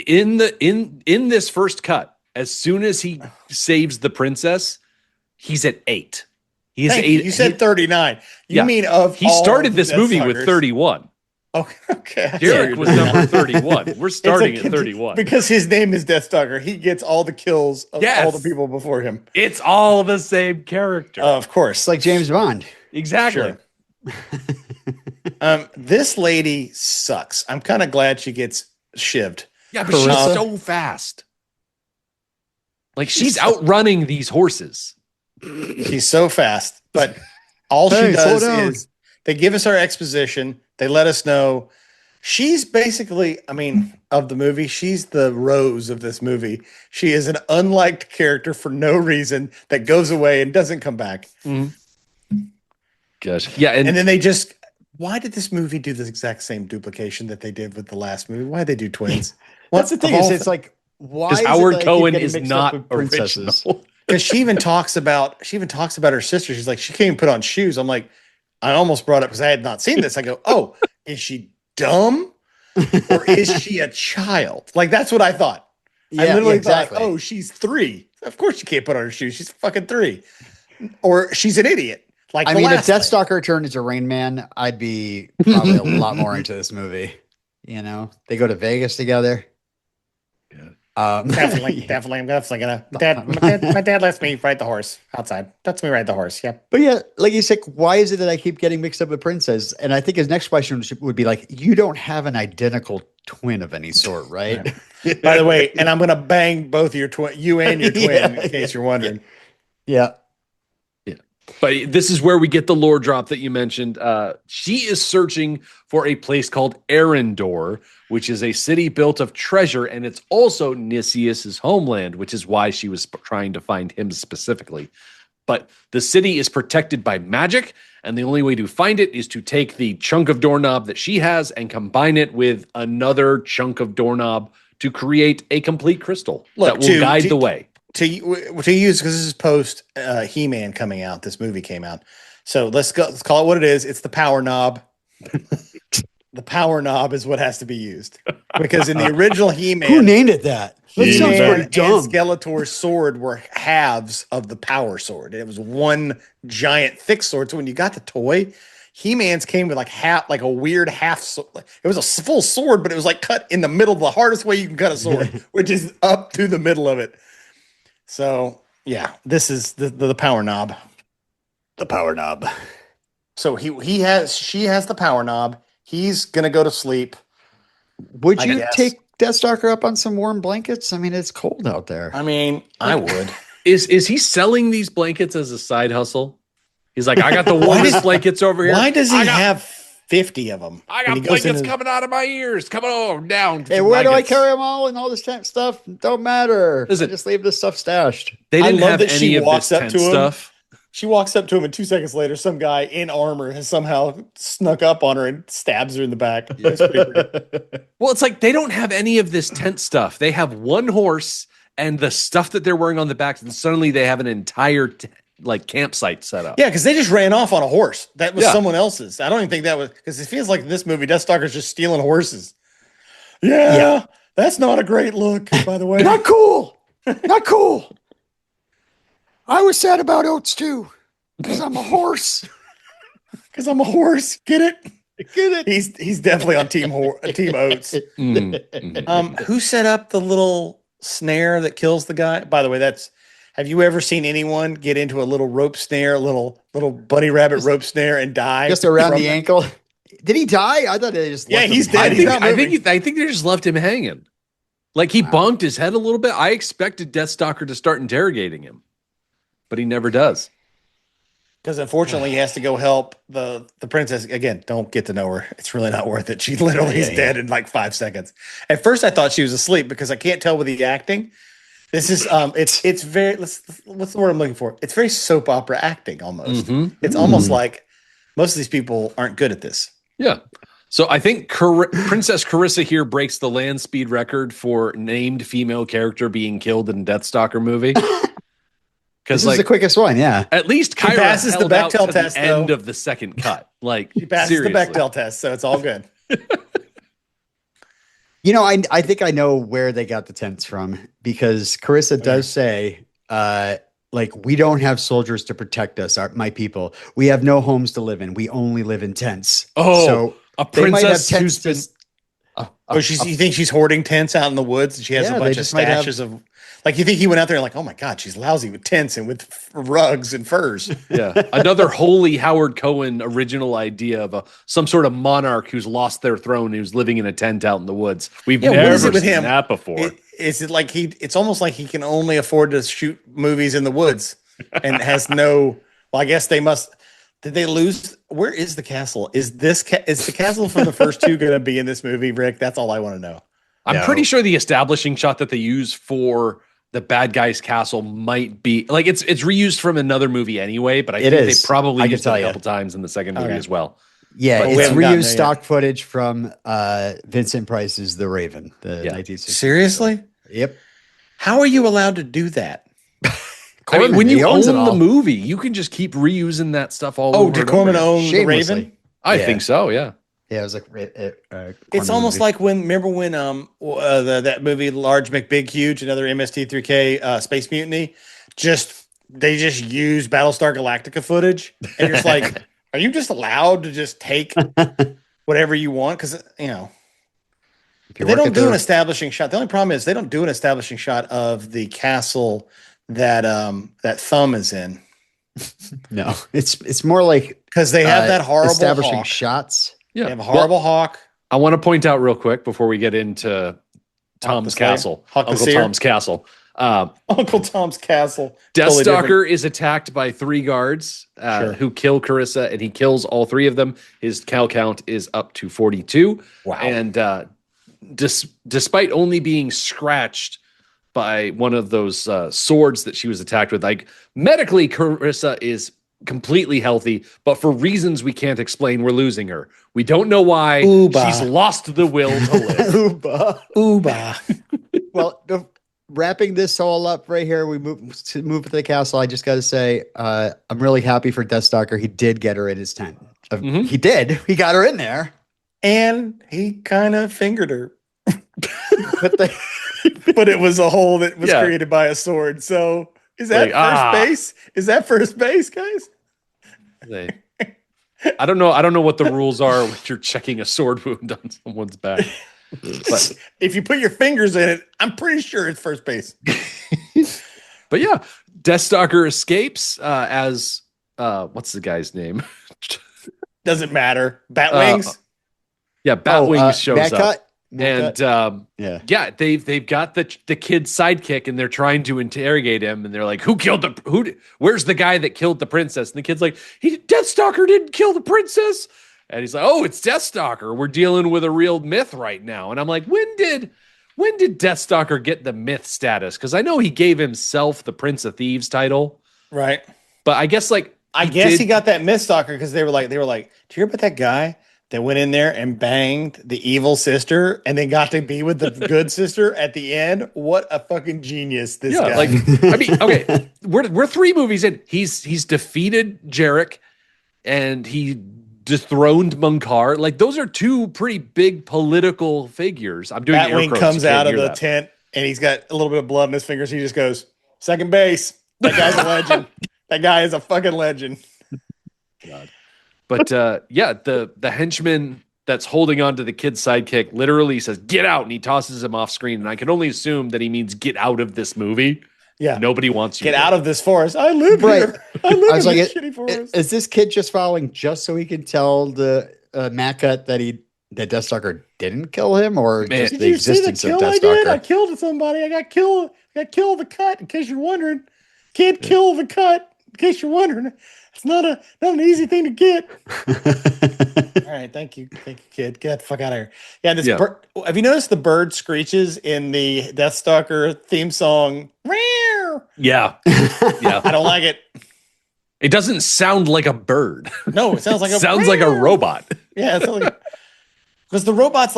in this first cut, as soon as he saves the princess, he's at 8. He is Thank 8. you. You said 39. You Yeah. mean of He all started the this movie with Deathstalkers. 31. Okay. Derek was number 31. We're It's starting a- at 31. because his name is Deathstalker. He gets all the kills of Yes. all the people before him. It's all the same character. Of course. It's like James Bond. Exactly. Sure. This lady sucks. I'm kind of glad she gets shivved. Yeah, but she's Carissa? so fast. Like she's outrunning these horses. She's so fast, but all Hey, she slow does down. is they give us our exposition. They let us know she's basically, of the movie, she's the Rose of this movie. She is an unliked character for no reason that goes away and doesn't come back. Gosh. Yeah, And then why did this movie do the exact same duplication that they did with the last movie? Why did they do twins? That's the thing. It's like why because is it Howard that I keep Cohen getting is mixed not up with princesses? original. Because she even talks about her sister. She's like, she can't even put on shoes. I'm like, I almost brought up because I had not seen this. I go, oh, is she dumb or is she a child? Like that's what I thought. I literally thought, oh, she's 3. Of course she can't put on her shoes. She's fucking 3, or she's an idiot. Like I the mean, if last lady. Deathstalker turned into Rain Man, I'd be probably a lot more into this movie. You know, they go to Vegas together. Yeah. Definitely. I'm definitely gonna. My dad lets me ride the horse outside. Lets me ride the horse. Yep. But yeah, like you said, why is it that I keep getting mixed up with Princess? And I think his next question would be like, you don't have an identical twin of any sort, right? By the way, and I'm gonna bang both of your twin, you and your twin, Yeah, in case you're wondering. Yeah. But this is where we get the lore drop that you mentioned. She is searching for a place called Arendor, which is a city built of treasure, and it's also Nicias's homeland, which is why she was trying to find him specifically. But the city is protected by magic, and the only way to find it is to take the chunk of doorknob that she has and combine it with another chunk of doorknob to create a complete crystal that will guide the way. To use, because this is post He-Man coming out. This movie came out, so let's call it what it is. It's the power knob. The power knob is what has to be used, because in the original He-Man, Who named it that? That sounds He-Man pretty and dumb. Skeletor's sword were halves of the power sword. It was one giant thick sword. So when you got the toy, He-Man's came with like a weird half. It was a full sword, but it was like cut in the middle, the hardest way you can cut a sword, which is up to the middle of it. So yeah, this is the power knob. The power knob. So she has the power knob. He's gonna go to sleep. Would I you guess. take Deathstalker up on some warm blankets? I mean, it's cold out there. I mean, I would. Is he selling these blankets as a side hustle? He's like, I got the warmest blankets over here. Why does he have 50 of them? I got blankets coming out of my ears. Coming on down. Hey, where do I carry them all and all this tent stuff? Don't matter. Listen, just leave this stuff stashed. They didn't have that any she of walks this up tent to him. stuff. She walks up to him, and 2 seconds later, some guy in armor has somehow snuck up on her and stabs her in the back. It's pretty weird. Well, it's like they don't have any of this tent stuff. They have one horse and the stuff that they're wearing on the backs, and suddenly they have an entire campsite set up. Yeah, because they just ran off on a horse. That was someone else's. I don't even think that was, because it feels like in this movie, Deathstalker's just stealing horses. Yeah, that's not a great look, by the way. Not cool. Not cool. I was sad about Oates too, because I'm a horse. Because I'm a horse. Get it? Get it? He's definitely on Team Oates. Who set up the little snare that kills the guy? By the way, have you ever seen anyone get into a little rope snare, little bunny rabbit rope snare and die? Just around the ankle? Did he die? I thought they just left him he's dead. hanging. I think they just left him hanging. Like he bonked his head a little bit. I expected Deathstalker to start interrogating him, but he never does. Because unfortunately, he has to go help the princess. Again, don't get to know her. It's really not worth it. She literally is dead in like 5 seconds. At first, I thought she was asleep because I can't tell with the acting. This is it's very what's the word I'm looking for? It's very soap opera acting almost. It's almost like most of these people aren't good at this. Yeah. So I think Princess Carissa here breaks the land speed record for named female character being killed in Deathstalker movie. This is the quickest one, yeah. At least Kyra passes the Bechdel test, the end of the second cut. Like She passes seriously. the Bechdel test, so it's all good. You know, I think I know where they got the tents from, because Carissa does say, we don't have soldiers to protect us, my people. We have no homes to live in. We only live in tents. Oh, so a they might have princess tents who's been You think she's hoarding tents out in the woods, and she has a bunch of stashes of? Like, you think he went out there and like, oh my God, she's lousy with tents and with rugs and furs. Yeah, another wholly Howard Cohen original idea of some sort of monarch who's lost their throne, who's living in a tent out in the woods. We've what never is it with seen him? that before. Is it like it's almost like he can only afford to shoot movies in the woods and has no? Well, I guess they must. Did they lose? Where is the castle? Is the castle from the first two going to be in this movie, Rick? That's all I want to know. I'm pretty sure the establishing shot that they use for the bad guy's castle might be like it's reused from another movie anyway, but I think they probably used it a couple times in the second movie as well. Yeah, But we it's haven't gotten reused there stock footage from Vincent Price's The Raven, the 1960s. Seriously? Yep. How are you allowed to do that? I mean, when he you owns own it the all. movie, you can just keep reusing that stuff all over. Did and Corman over. own the Shamelessly. Raven? I Yeah. think so. Yeah. Yeah, it was like It's almost like remember when that movie Large McBig Huge, another MST3K Space Mutiny, they just use Battlestar Galactica footage, and you're just like, are you just allowed to just take whatever you want? Because If you They work don't it do an through. establishing shot. The only problem is they don't do an establishing shot of the castle that that Thumb is in, No, it's more like because they have that horrible establishing hawk. shots. They Yeah. have a horrible Well, hawk. I want to point out real quick before we get into Hawk the Tom's Slayer? castle, Hawk the Uncle Seer? Tom's castle. Uncle Tom's castle. Totally different. Deathstalker is attacked by 3 guards Sure. who kill Carissa, and he kills all 3 of them. His cal count is up to 42. Wow. And despite only being scratched by one of those swords that she was attacked with, like medically, Carissa is completely healthy, but for reasons we can't explain, we're losing her. We don't know why. Ooba. She's lost the will to live. Ooba. Well, wrapping this all up right here, we move to the castle. I just got to say, I'm really happy for Deathstalker. He did get her in his tent. Mhm. He did. He got her in there. And he kind of fingered her. But But it was a hole that was Yeah. created by a sword. So is that Like, first base? Is that first base, guys? I don't know what the rules are when you're checking a sword wound on someone's back. But If you put your fingers in it, I'm pretty sure it's first base. But yeah, Deathstalker escapes as what's the guy's name? Doesn't matter. Batwings. Yeah, Batwing shows Matt up. Cut? And Yeah. they've got the kid's sidekick, and they're trying to interrogate him, and they're like, where's the guy that killed the princess? And the kid's like, Deathstalker didn't kill the princess. And he's like, oh, it's Deathstalker. We're dealing with a real myth right now. And I'm like, when did Deathstalker get the myth status? Because I know he gave himself the Prince of Thieves title, Right. but I guess he got that myth stalker because they were like, do you hear about that guy that went in there and banged the evil sister and then got to be with the good sister at the end? What a fucking genius this guy. like I mean, okay, we're 3 movies in. He's defeated Jarek, and he dethroned Munkar. Like, those are 2 pretty big political figures. I'm doing air Batwing quotes, comes you can't out of hear the that. tent and he's got a little bit of blood in his fingers. He just goes, second base. That guy's a legend. That guy is a fucking legend. But yeah, the henchman that's holding on to the kid's sidekick literally says, "Get out," and he tosses him off screen. And I can only assume that he means get out of this movie. Yeah. Nobody wants you. Get out of this forest. I live here. I live I was in like, this shitty forest. is this kid just following just so he can tell the Matt Cut that Deathstalker didn't kill him, or Man, just Did the you see the existence of kill I did? I Deathstalker? killed somebody. I got killed the cut, in case you're wondering. Can't kill the cut, in case you're wondering. It's not an easy thing to get. All right, thank you, kid. Get the fuck out of here. Yeah, this Yeah. bird. Have you noticed the bird screeches in the Deathstalker theme song? Meow. Yeah, yeah. I don't like it. It doesn't sound like a bird. No, it sounds like sounds like a meow. robot. Yeah, it sounds like because the robot's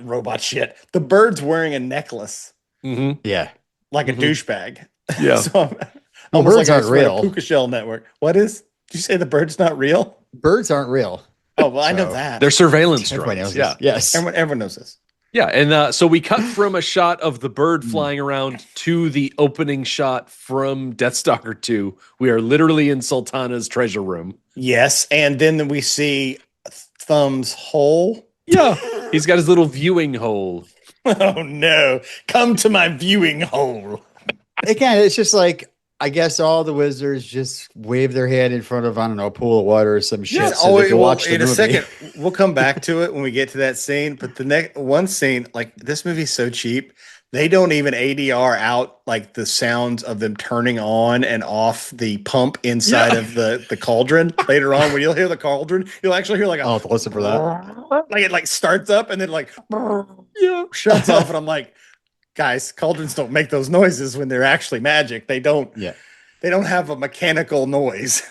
robot shit. The bird's wearing a necklace Mm-hmm. Yeah. like a douchebag. Yeah. So I'm Well, almost birds like I aren't swear to real. Puka Shell Network. What is? Did you say the bird's not real? Birds aren't real. Oh well, I know So, that. They're surveillance Everybody drones. knows Yeah. this. Yes. Everyone knows this. Yeah, and so we cut from a shot of the bird flying around to the opening shot from Deathstalker 2. We are literally in Sultana's treasure room. Yes, and then we see Thumb's hole. Yeah, he's got his little viewing hole. Oh no! Come to my viewing hole. Again, it's just like, I guess all the wizards just wave their hand in front of, I don't know, a pool of water or some shit. So they can watch the in a movie. second, we'll come back to it when we get to that scene. But the next one scene, like this movie's so cheap, they don't even ADR out like the sounds of them turning on and off the pump inside of the cauldron. Later on, when you'll hear the cauldron, you'll actually hear like I'll have to listen for that. like it like starts up and then like shuts off, and I'm like, guys, cauldrons don't make those noises when they're actually magic. They don't. Yeah. They don't have a mechanical noise.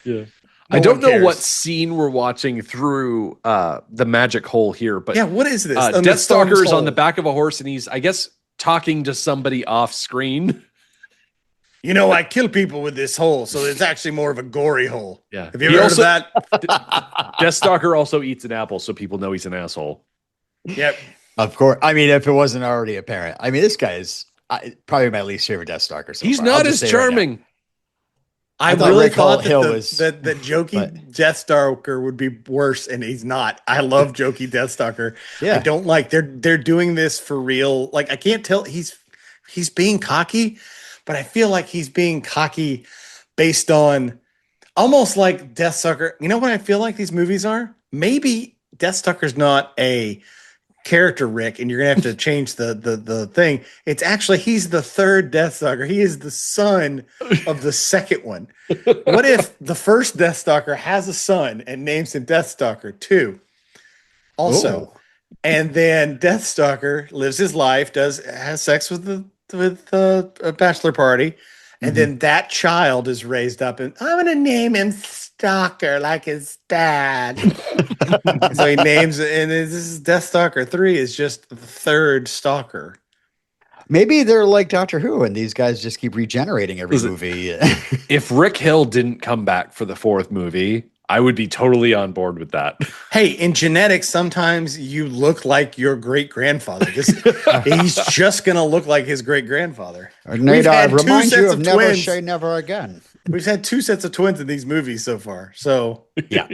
Yeah. No I don't one know cares. what scene we're watching through the magic hole here, but Yeah, what is this? Deathstalker is on the back of a horse, and he's, I guess, talking to somebody off screen. You know, I kill people with this hole, so it's actually more of a gory hole. Yeah. Have you He ever also- heard of that? Deathstalker also eats an apple, so people know he's an asshole. Yep. Of course. I mean, if it wasn't already apparent. I mean, this guy is probably my least favorite Deathstalker. So He's far. I'll not just as say right now. charming. I thought really Rick thought that Hill the, was- that jokey but- Deathstalker would be worse, and he's not. I love jokey Deathstalker. Yeah. I don't like they're doing this for real. Like I can't tell he's being cocky, but I feel like he's being cocky based on almost like Deathstalker. You know what I feel like these movies are? Maybe Deathstalker's not a character, Rick, and you're gonna have to change the thing. It's actually he's the third Deathstalker. He is the son of the second one. What if the first Deathstalker has a son and names him Deathstalker too? Also, Oh. and then Deathstalker lives his life, has sex with a bachelor party, and then that child is raised up, and I'm gonna name him Stalker like his dad. So he names it, and this is Deathstalker 3 is just the third Stalker. Maybe they're like Doctor Who, and these guys just keep regenerating every Is it- movie. If Rick Hill didn't come back for the fourth movie, I would be totally on board with that. Hey, in genetics, sometimes you look like your great grandfather. He's just gonna look like his great grandfather. Nadar, remind you of never twins. say never again. We've had 2 sets of twins in these movies so far. So Yeah.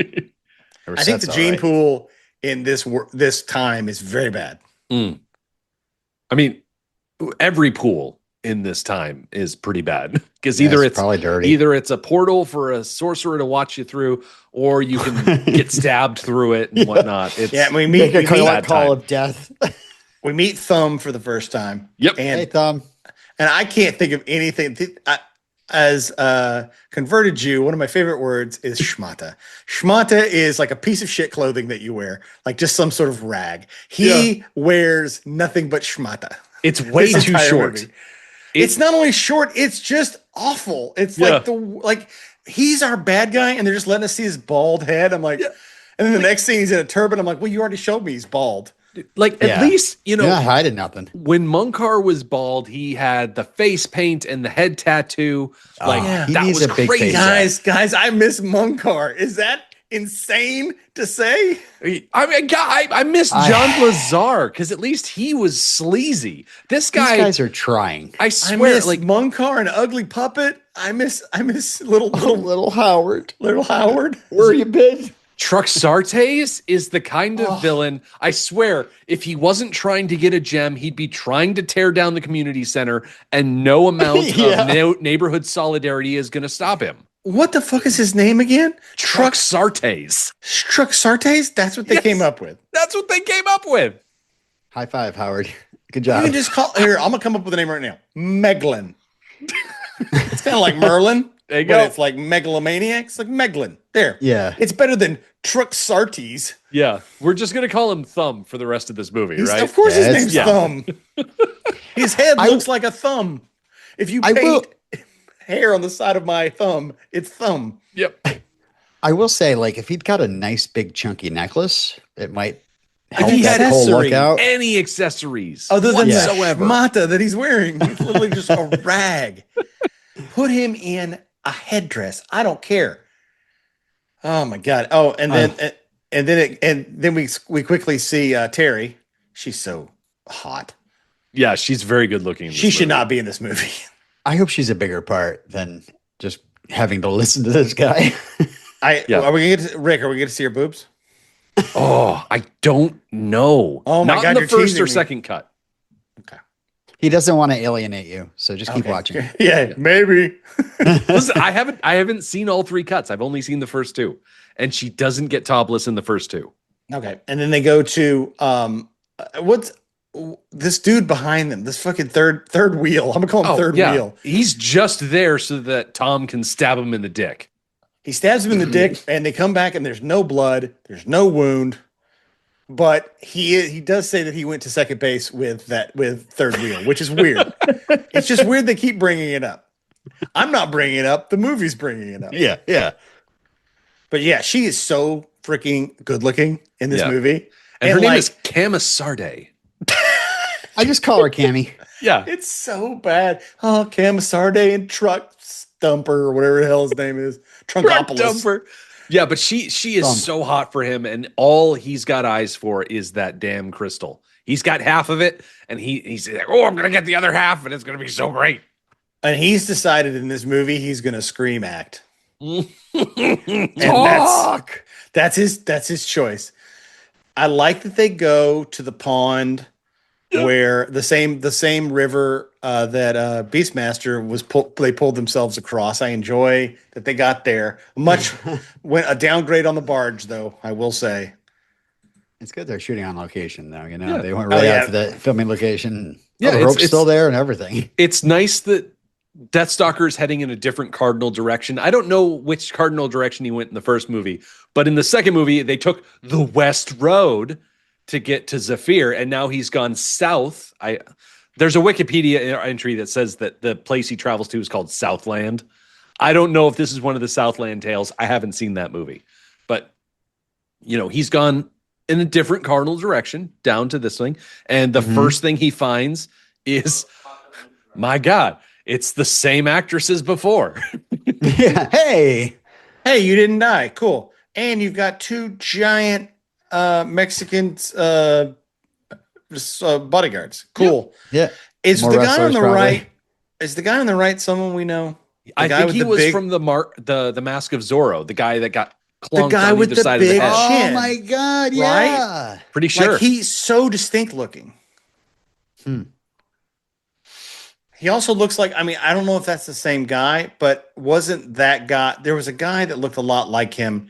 I think the gene pool in this time is very bad. I mean, every pool in this time is pretty bad because either it's probably dirty. either it's a portal for a sorcerer to watch you through, or you can get stabbed through it and whatnot. It's We Make a bad call time. of death. we meet Thumb for the first time. Yep. And Hey, Thumb. And I can't think of anything. As a converted Jew, one of my favorite words is Shmata. Shmata is like a piece of shit clothing that you wear, like just some sort of rag. He wears nothing but Shmata. It's way This too entire short. movie. It's not only short, it's just awful. It's like he's our bad guy, and they're just letting us see his bald head. I'm like, and then the next scene he's in a turban. I'm like, well, you already showed me he's bald. Like at least You're not hiding nothing. when Munkar was bald, he had the face paint and the head tattoo. Like he that needs was a big crazy. face. Guys, I miss Munkar. Is that insane to say? I mean, I miss John Lazar because at least he was sleazy. This These guy, guys are trying. I I swear, miss like Munkar, an ugly puppet. I miss little Howard. little Howard. Where you been? Truxartes is the kind of villain. I swear, if he wasn't trying to get a gem, he'd be trying to tear down the community center, and no amount of neighborhood solidarity is going to stop him. What the fuck is his name again? Truxartes. Truxartes? That's what they Yes. came up with. That's what they came up with. High five, Howard. Good You job. can just call here. I'm gonna come up with a name right now. Meglin. It's kind of like Merlin. There you but go. It's like megalomaniac. It's like Meglin. There. Yeah. It's better than Truxartes. Yeah, we're just going to call him Thumb for the rest of this movie, right? Of course, his Yes. name's Yeah. Thumb. His head looks like a thumb. If you paint hair on the side of my thumb, it's Thumb. Yep. I will say, like, if he'd got a nice big chunky necklace, it might help he that had whole accessory, lookout. Any accessories Other than whatsoever. the Shmata that he's wearing, it's literally just a rag. Put him in a headdress. I don't care. Oh my god. Oh, and then we quickly see Terry. She's so hot. Yeah, she's very good looking. in this She should movie. not be in this movie. I hope she's a bigger part than just having to listen to this guy. Are we gonna get to, Rick? Are we gonna get to see her boobs? Oh, I don't know. Oh my Not God, in the you're first teasing or me. second cut. He doesn't want to alienate you, so just keep watching. Yeah, maybe. Listen, I haven't seen all three cuts. I've only seen the first two, and she doesn't get topless in the first two. Okay, and then they go to what's this dude behind them? This fucking third wheel. I'm gonna call him third wheel. He's just there so that Tom can stab him in the dick. He stabs him in the dick, and they come back, and there's no blood, there's no wound, but he does say that he went to second base with third wheel, which is weird. It's just weird they keep bringing it up. I'm not bringing it up. The movie's bringing it up. Yeah. But yeah, she is so freaking good looking in this Yeah. movie, And her name like, is Camisarde. I just call her Cammy. Yeah. it's so bad. Oh, Camisarde and Truck Stumper or whatever the hell his name is. Trunkopolis. Dumper. Yeah, but she is Thumb. so hot for him, and all he's got eyes for is that damn crystal. He's got half of it, and he's like, oh, I'm gonna get the other half, and it's gonna be so great. And he's decided in this movie he's going to scream act. And Talk. that's his choice. I like that they go to the pond where the same river that Beastmaster they pulled themselves across. I enjoy that they got there. Went a downgrade on the barge, though, I will say. It's good they're shooting on location, though. Yeah. They went right out to the filming location. Yeah, the rope's still there and everything. It's nice that Deathstalker is heading in a different cardinal direction. I don't know which cardinal direction he went in the first movie, but in the second movie, they took the West Road to get to Zephyr, and now he's gone south. There's a Wikipedia entry that says that the place he travels to is called Southland. I don't know if this is one of the Southland tales. I haven't seen that movie, but he's gone in a different cardinal direction down to this thing, and the first thing he finds is, my God, it's the same actress as before. Yeah. Hey, you didn't die. Cool. And you've got two giant Mexican bodyguards. Cool. Yeah. Is More the guy on wrestlers, the probably. right? Is the guy on the right someone we know? I think he was from the Mask of Zorro, the guy that got clunked guy on with either the side of the big head. chin. Oh my God! Yeah. Pretty sure. Like, he's so distinct looking. He also looks like, I don't know if that's the same guy, but wasn't that guy? There was a guy that looked a lot like him,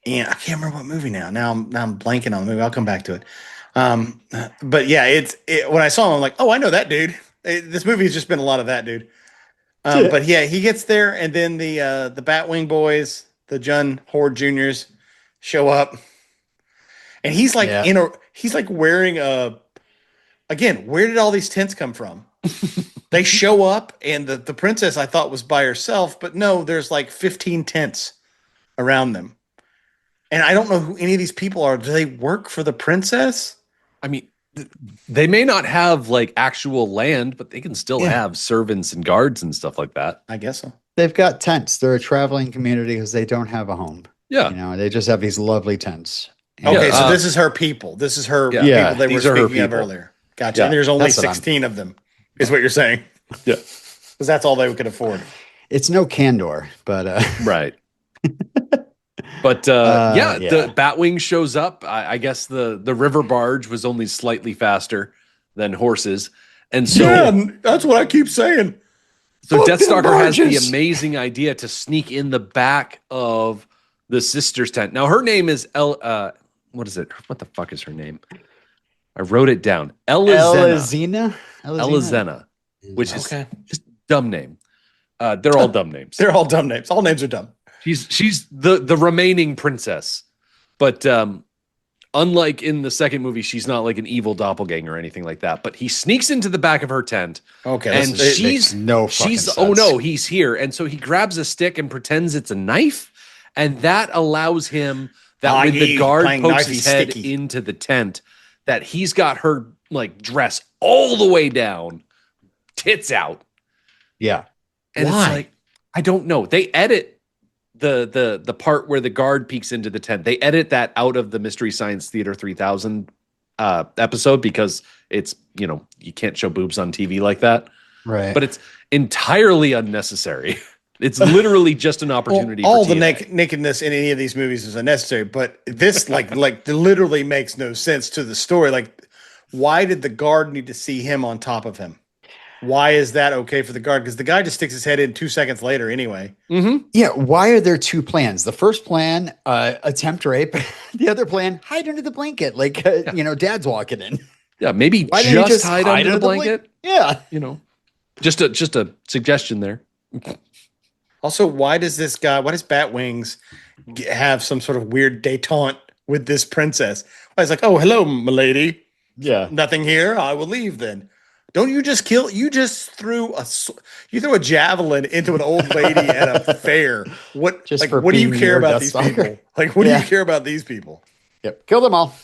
and I can't remember what movie now. Now I'm blanking on the movie. I'll come back to it. But yeah, when I saw him, I'm like, oh, I know that dude. This movie has just been a lot of that dude. But yeah, he gets there, and then the Batwing boys, the Jun Horde Juniors, show up, and he's like he's like wearing again. Where did all these tents come from? They show up, and the princess I thought was by herself, but no, there's like 15 tents around them, and I don't know who any of these people are. Do they work for the princess? I mean, they may not have like actual land, but they can still have servants and guards and stuff like that. I guess so. They've got tents. They're a traveling community because they don't have a home. Yeah. They just have these lovely tents. Okay, so this is her people. This is her people they were speaking of earlier. Gotcha. Yeah, and there's only that's what 16 of them, is what you're saying. Yeah. Because that's all they could afford. It's no Candor, but right. But the Batwing shows up. I guess the river barge was only slightly faster than horses, and so that's what I keep saying. So Deathstalker has the amazing idea to sneak in the back of the sister's tent. Now her name is what is it? What the fuck is her name? I wrote it down. Elizena, which is just dumb name. They're all dumb names. They're all dumb names. All names are dumb. She's the remaining princess, but unlike in the second movie, she's not like an evil doppelganger or anything like that. But he sneaks into the back of her tent. Okay, and she's oh no, he's here, and so he grabs a stick and pretends it's a knife, and that allows him that when the guard pokes his head into the tent, that he's got her like dress all the way down, tits out. Yeah, and it's like, I don't know. They edit the part where the guard peeks into the tent. They edit that out of the Mystery Science Theater 3000 episode because it's, you can't show boobs on TV like that. Right. But it's entirely unnecessary. It's literally just an opportunity. All for the nakedness in any of these movies is unnecessary, but this like literally makes no sense to the story. Like, why did the guard need to see him on top of him? Why is that okay for the guard? Because the guy just sticks his head in 2 seconds later anyway. Mm-hmm. Yeah. Why are there two plans? The first plan, attempt rape. The other plan, hide under the blanket. Like, dad's walking in. Yeah. Maybe why just hide under the blanket. Yeah. Just a suggestion there. Also, why does Batwings have some sort of weird detente with this princess? Why he's like, oh, hello, milady. Yeah. Nothing here. I will leave then. Don't you just kill? You just threw a javelin into an old lady at a fair. What? What do you care about these people? Like, what do you care about these people? Yep, kill them all.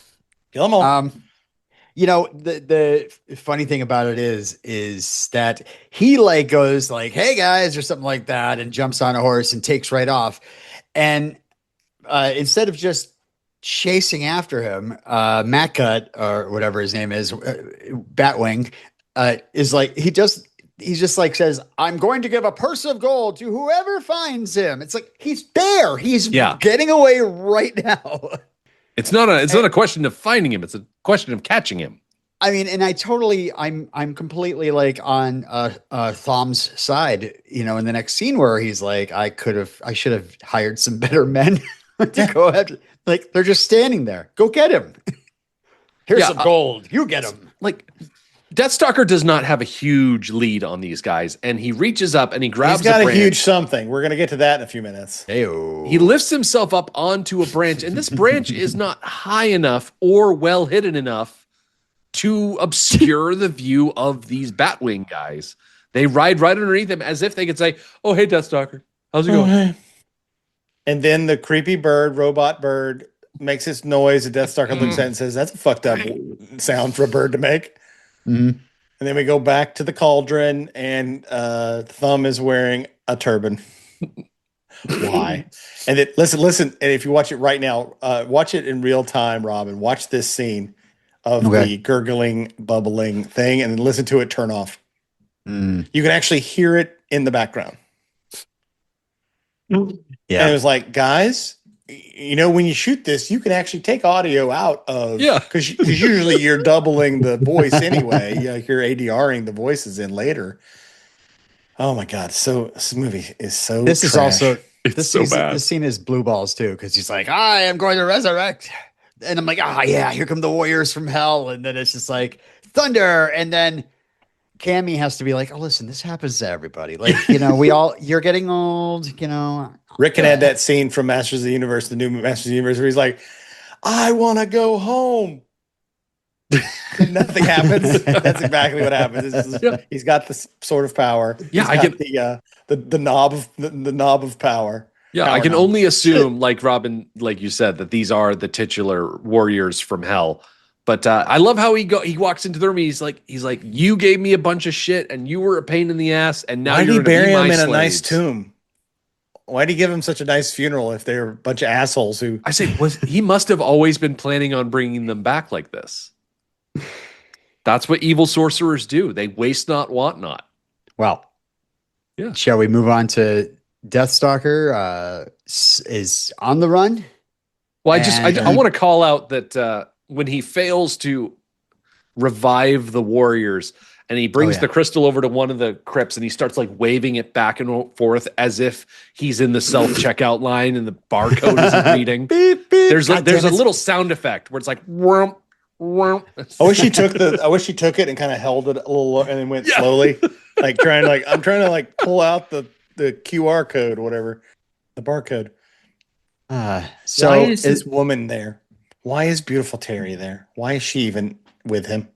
Kill them all. The funny thing about it is that he goes like, "Hey guys," or something like that, and jumps on a horse and takes right off. And instead of just chasing after him, Matt Cut or whatever his name is, Batwing. Is like he just he's just like says, I'm going to give a purse of gold to whoever finds him. It's like he's there. He's getting away right now. It's not a question of finding him. It's a question of catching him. I mean, and I'm completely like on Thom's side, you know, in the next scene where he's like, I should have hired some better men to go ahead. Like they're just standing there. Go get him. Here's some gold. You get him. Like Deathstalker does not have a huge lead on these guys, and he reaches up and he grabs. He's got a branch. huge something. We're gonna get to that in a few minutes. Hey-o. He lifts himself up onto a branch, and this branch is not high enough or well hidden enough to obscure the view of these Batwing guys. They ride right underneath him as if they could say, "Oh, hey, Deathstalker, how's it going?" Hey. And then the creepy robot bird, makes its noise. The Deathstalker looks at it and says, "That's a fucked up sound for a bird to make." Mm-hmm. And then we go back to the cauldron, and Thumb is wearing a turban. Why? And then listen. And if you watch it right now, watch it in real time, Robin. Watch this scene of the gurgling, bubbling thing, and then listen to it turn off. You can actually hear it in the background. Yeah. And it was like, guys, you know, when you shoot this, you can actually take audio out of, because usually you're doubling the voice anyway. You're ADRing the voices in later. Oh my God. So this movie is so This trash. is also, It's so bad. This scene is blue balls too, because he's like, I am going to resurrect. And I'm like, yeah, here come the warriors from hell. And then it's just like thunder. And then Cammy has to be like, oh, listen, this happens to everybody. Like, you know, you're getting old, you know. Rick can add that scene from Masters of the Universe, the new Masters of the Universe, where he's like, I want to go home. Nothing happens. That's exactly what happens. He's got this sort of power. Yeah, I get the knob of power. Yeah, power I can knob. only assume, like Robin, like you said, that these are the titular warriors from hell. But I love how he walks into the room. He's like, you gave me a bunch of shit, and you were a pain in the ass, and now Why'd you're he bury him in slaves. a nice tomb? Why'd he give him such a nice funeral if they're a bunch of assholes who? I say, he must have always been planning on bringing them back like this. That's what evil sorcerers do. They waste not, want not. Well, yeah. Shall we move on to Deathstalker? Is on the run. Well, I want to call out that when he fails to revive the warriors, and he brings the crystal over to one of the crypts, and he starts like waving it back and forth as if he's in the self-checkout line and the barcode isn't reading. Beep, beep. There's a little sound effect where it's like whomp, whomp. I wish he took it and kind of held it a little and then went slowly, like I'm trying to like pull out the QR code or whatever, the barcode. So why is this woman there? Why is beautiful Terry there? Why is she even with him?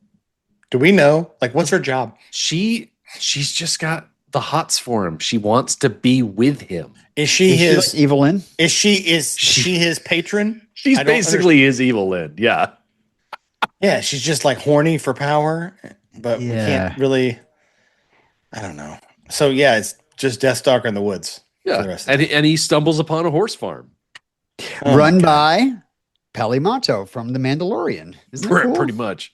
Do we know? Like, what's her job? She's just got the hots for him. She wants to be with him. Is she his evil in? Is she his patron? She's basically his evil in. Yeah. Yeah, she's just like horny for power, but we can't really. I don't know. So yeah, it's just Deathstalker in the woods. Yeah, and he stumbles upon a horse farm. Run by Pelimato from The Mandalorian. Isn't that cool? Pretty much.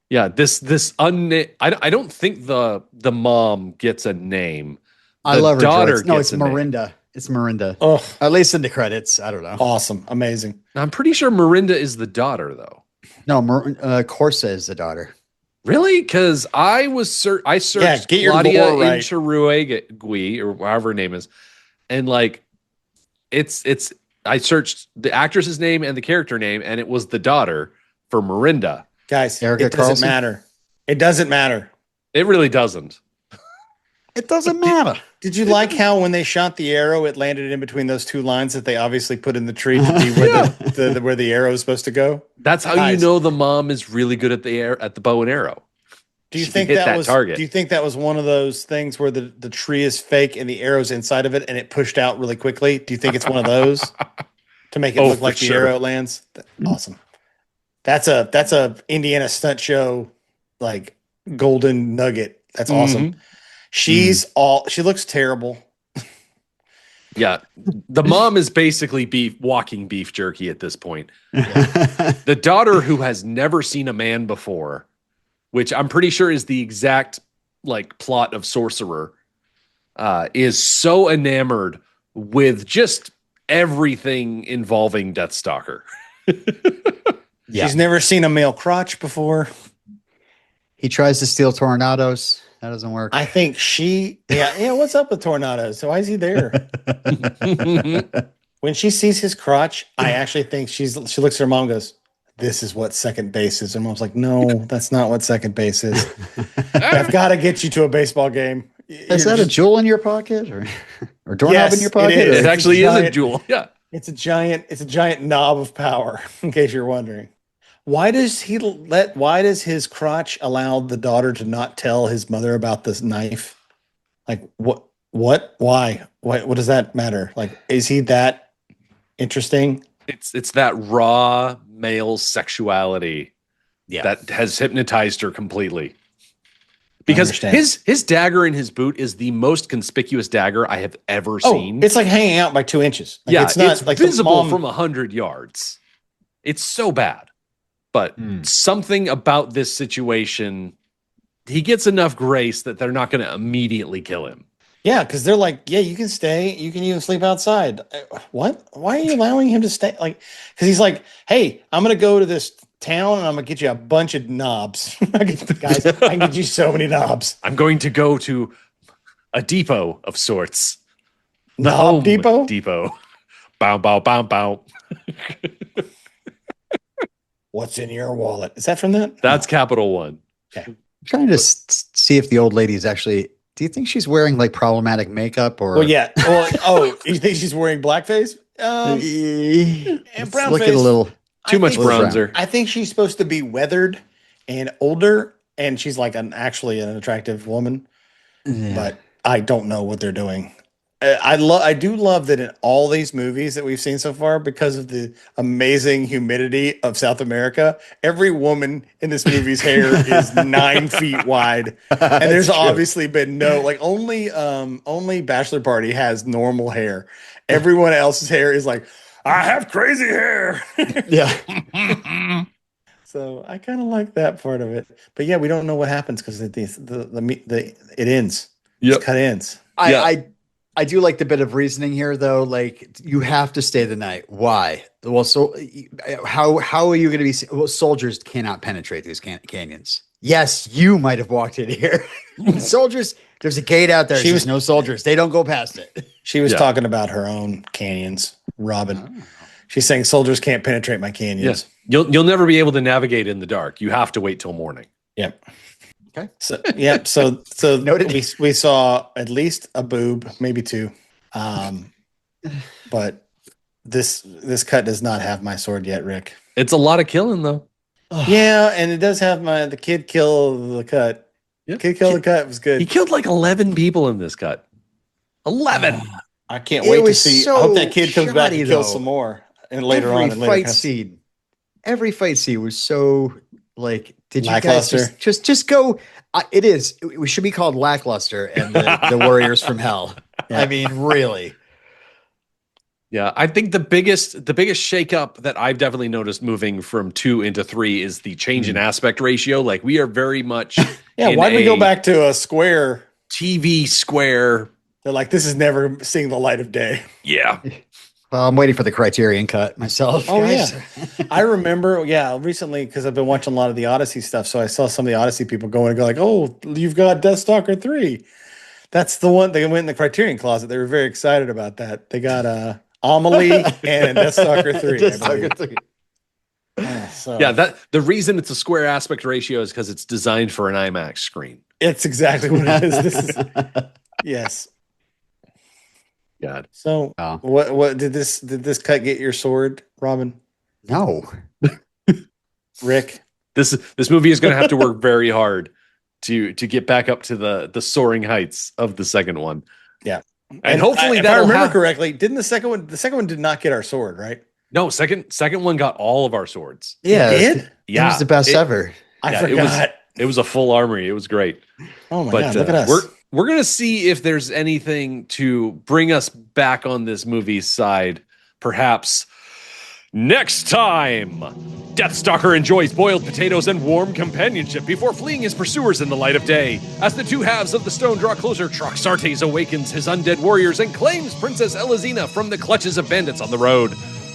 Yeah, I don't think the mom gets a name. I love her daughter. No, it's Mirinda. Name. It's Mirinda. Oh, at least in the credits. I don't know. Awesome, amazing. I'm pretty sure Mirinda is the daughter, though. No, Corsa is the daughter. Really? Because I searched Claudia Incharuegui, or whatever her name is, and like I searched the actress's name and the character name, and it was the daughter for Mirinda. Guys, Erica it doesn't matter. It doesn't matter. It really doesn't. It doesn't matter. Did you like how when they shot the arrow, it landed in between those two lines that they obviously put in the tree to be where where the arrow is supposed to go? That's how you know the mom is really good at the bow and arrow. Do you think that was target? Do you think that was one of those things where the tree is fake and the arrow's inside of it and it pushed out really quickly? Do you think it's one of those to make it look like the arrow lands? Awesome. That's a Indiana stunt show like golden nugget. That's awesome. She looks terrible. Yeah. The mom is basically walking beef jerky at this point. The daughter, who has never seen a man before, which I'm pretty sure is the exact like plot of Sorcerer is so enamored with just everything involving Deathstalker. She's never seen a male crotch before. He tries to steal tornadoes. That doesn't work. I think yeah. What's up with tornadoes? So why is he there? When she sees his crotch, I actually think she looks at her mom and goes, "This is what second base is." And mom's like, "No, that's not what second base is. I've got to get you to a baseball game." Is that a jewel in your pocket or doorknob in your pocket? It actually is a jewel. Yeah. It's a giant knob of power, in case you're wondering. Why does his crotch allow the daughter to not tell his mother about this knife? Like what? Why? What does that matter? Like, is he that interesting? It's that raw male sexuality that has hypnotized her completely. Because his dagger in his boot is the most conspicuous dagger I have ever seen. It's like hanging out by 2 inches. Like, it's not like visible from 100 yards. It's so bad. But something about this situation, he gets enough grace that they're not going to immediately kill him. Yeah, because they're like, yeah, you can stay. You can even sleep outside. What? Why are you allowing him to stay? Like, because he's like, hey, I'm going to go to this town and I'm going to get you a bunch of knobs. Guys, I can get you so many knobs. I'm going to go to a depot of sorts. The Knob home depot? Bow, bow, bow, bow. What's in your wallet? Is that from that? That's Capital One. Okay. I'm trying to see if the old lady is actually. Do you think she's wearing like problematic makeup or? Well, yeah. Well, you think she's wearing blackface? And brown look face. at a little too much bronzer. I think she's supposed to be weathered and older, and she's like actually an attractive woman. Yeah. But I don't know what they're doing. I do love that in all these movies that we've seen so far, because of the amazing humidity of South America, every woman in this movie's hair is 9 feet wide, and there's obviously been only Bachelor Party has normal hair. Everyone else's hair is like, I have crazy hair. Yeah. So I kind of like that part of it, but yeah, we don't know what happens because it ends. Yep. It's cut ends. I do like the bit of reasoning here, though. Like, you have to stay the night. Why? Well, so how are you going to be? Well, soldiers cannot penetrate these canyons. Yes, you might have walked in here. Soldiers, there's a gate out there. There's no soldiers. They don't go past it. She was talking about her own canyons, Robin. Oh. She's saying soldiers can't penetrate my canyons. Yes. You'll never be able to navigate in the dark. You have to wait till morning. Yep. Okay. So we saw at least a boob, maybe two. But this cut does not have my sword yet, Rick. It's a lot of killing though. Yeah, and it does have the kid kill the cut. Yep. Kid kill the cut was good. He killed like 11 people in this cut. 11. I can't wait to see. I hope that kid comes back and kills some more. And later on, every fight scene was so like. Did you lackluster. Guys just go? It is. We should be called Lackluster and the Warriors from Hell. Yeah. I mean, really. Yeah, I think the biggest shakeup that I've definitely noticed moving from 2 into 3 is the change in aspect ratio. Like, we are very much why did we go back to a square TV square? They're like, this is never seeing the light of day. Yeah. Well, I'm waiting for the Criterion cut myself. Oh, guys. yeah. I remember, recently, because I've been watching a lot of the Odyssey stuff, so I saw some of the Odyssey people going and go like, oh, you've got Deathstalker 3. That's the one. They went in the Criterion closet. They were very excited about that. They got Amelie and Deathstalker 3. Deathstalker 3. Yeah, the reason it's a square aspect ratio is because it's designed for an IMAX screen. It's exactly what it is. This is yes. God. So what did this cut get your sword, Robin? No. Rick. This movie is going to have to work very hard to get back up to the soaring heights of the second one. Yeah. And hopefully if I remember correctly, didn't the second one did not get our sword, right? No, second one got all of our swords. Yeah. It did? Yeah. It was the best ever. I forgot. It was a full armory. It was great. Oh my God, look at us. We're going to see if there's anything to bring us back on this movie's side, perhaps next time Deathstalker enjoys boiled potatoes and warm companionship before fleeing his pursuers in the light of day. As the two halves of the stone draw closer, Troxartes awakens his undead warriors and claims Princess Elizina from the clutches of bandits on the road.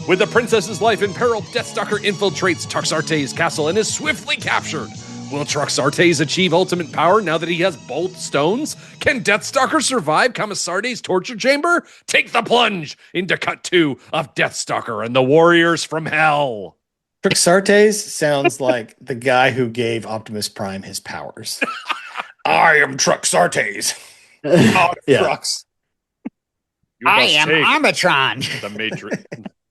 With the princess's life in peril, Deathstalker infiltrates Troxartes' castle and is swiftly captured. Will Troxartes achieve ultimate power now that he has both stones? Can Deathstalker survive Commissarte's torture chamber? Take the plunge into Cut 2 of Deathstalker and the Warriors from Hell. Troxartes sounds like the guy who gave Optimus Prime his powers. I am Troxartes. Oh, Yeah. Trux. You I must am take Armatron. the Matrix.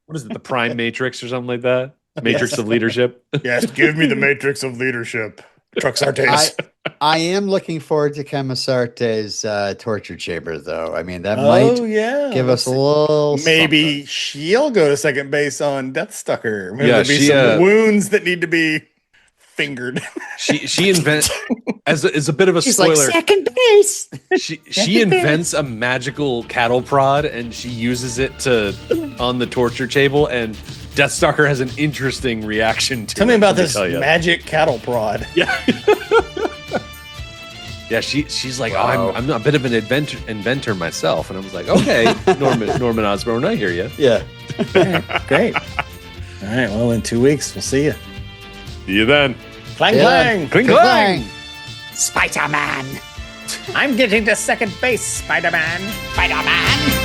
What is it? The Prime Matrix or something like that? Matrix of leadership. Yes, give me the matrix of leadership. Troxartes. I am looking forward to Commissarte's torture chamber, though. I mean, that Oh, might yeah. give us a little Maybe she'll go to second base on Deathstalker. Maybe Yeah, there'll be she, some wounds that need to be fingered. She invents as a bit of a She's spoiler. like, second base. She invents a magical cattle prod and she uses it on the torture table, and Deathstalker has an interesting reaction to it. Tell me about let this tell ya. magic cattle prod. Yeah. Yeah, she's like, Wow. oh, I'm a bit of an inventor myself, and I was like, okay, Norman Osborn, I hear you. Yeah. Great. All right. Well, in 2 weeks, we'll see you. See you then. Clang, Yeah. clang. Cling Clang. clang. Spider-Man. I'm getting to second base, Spider-Man. Spider-Man.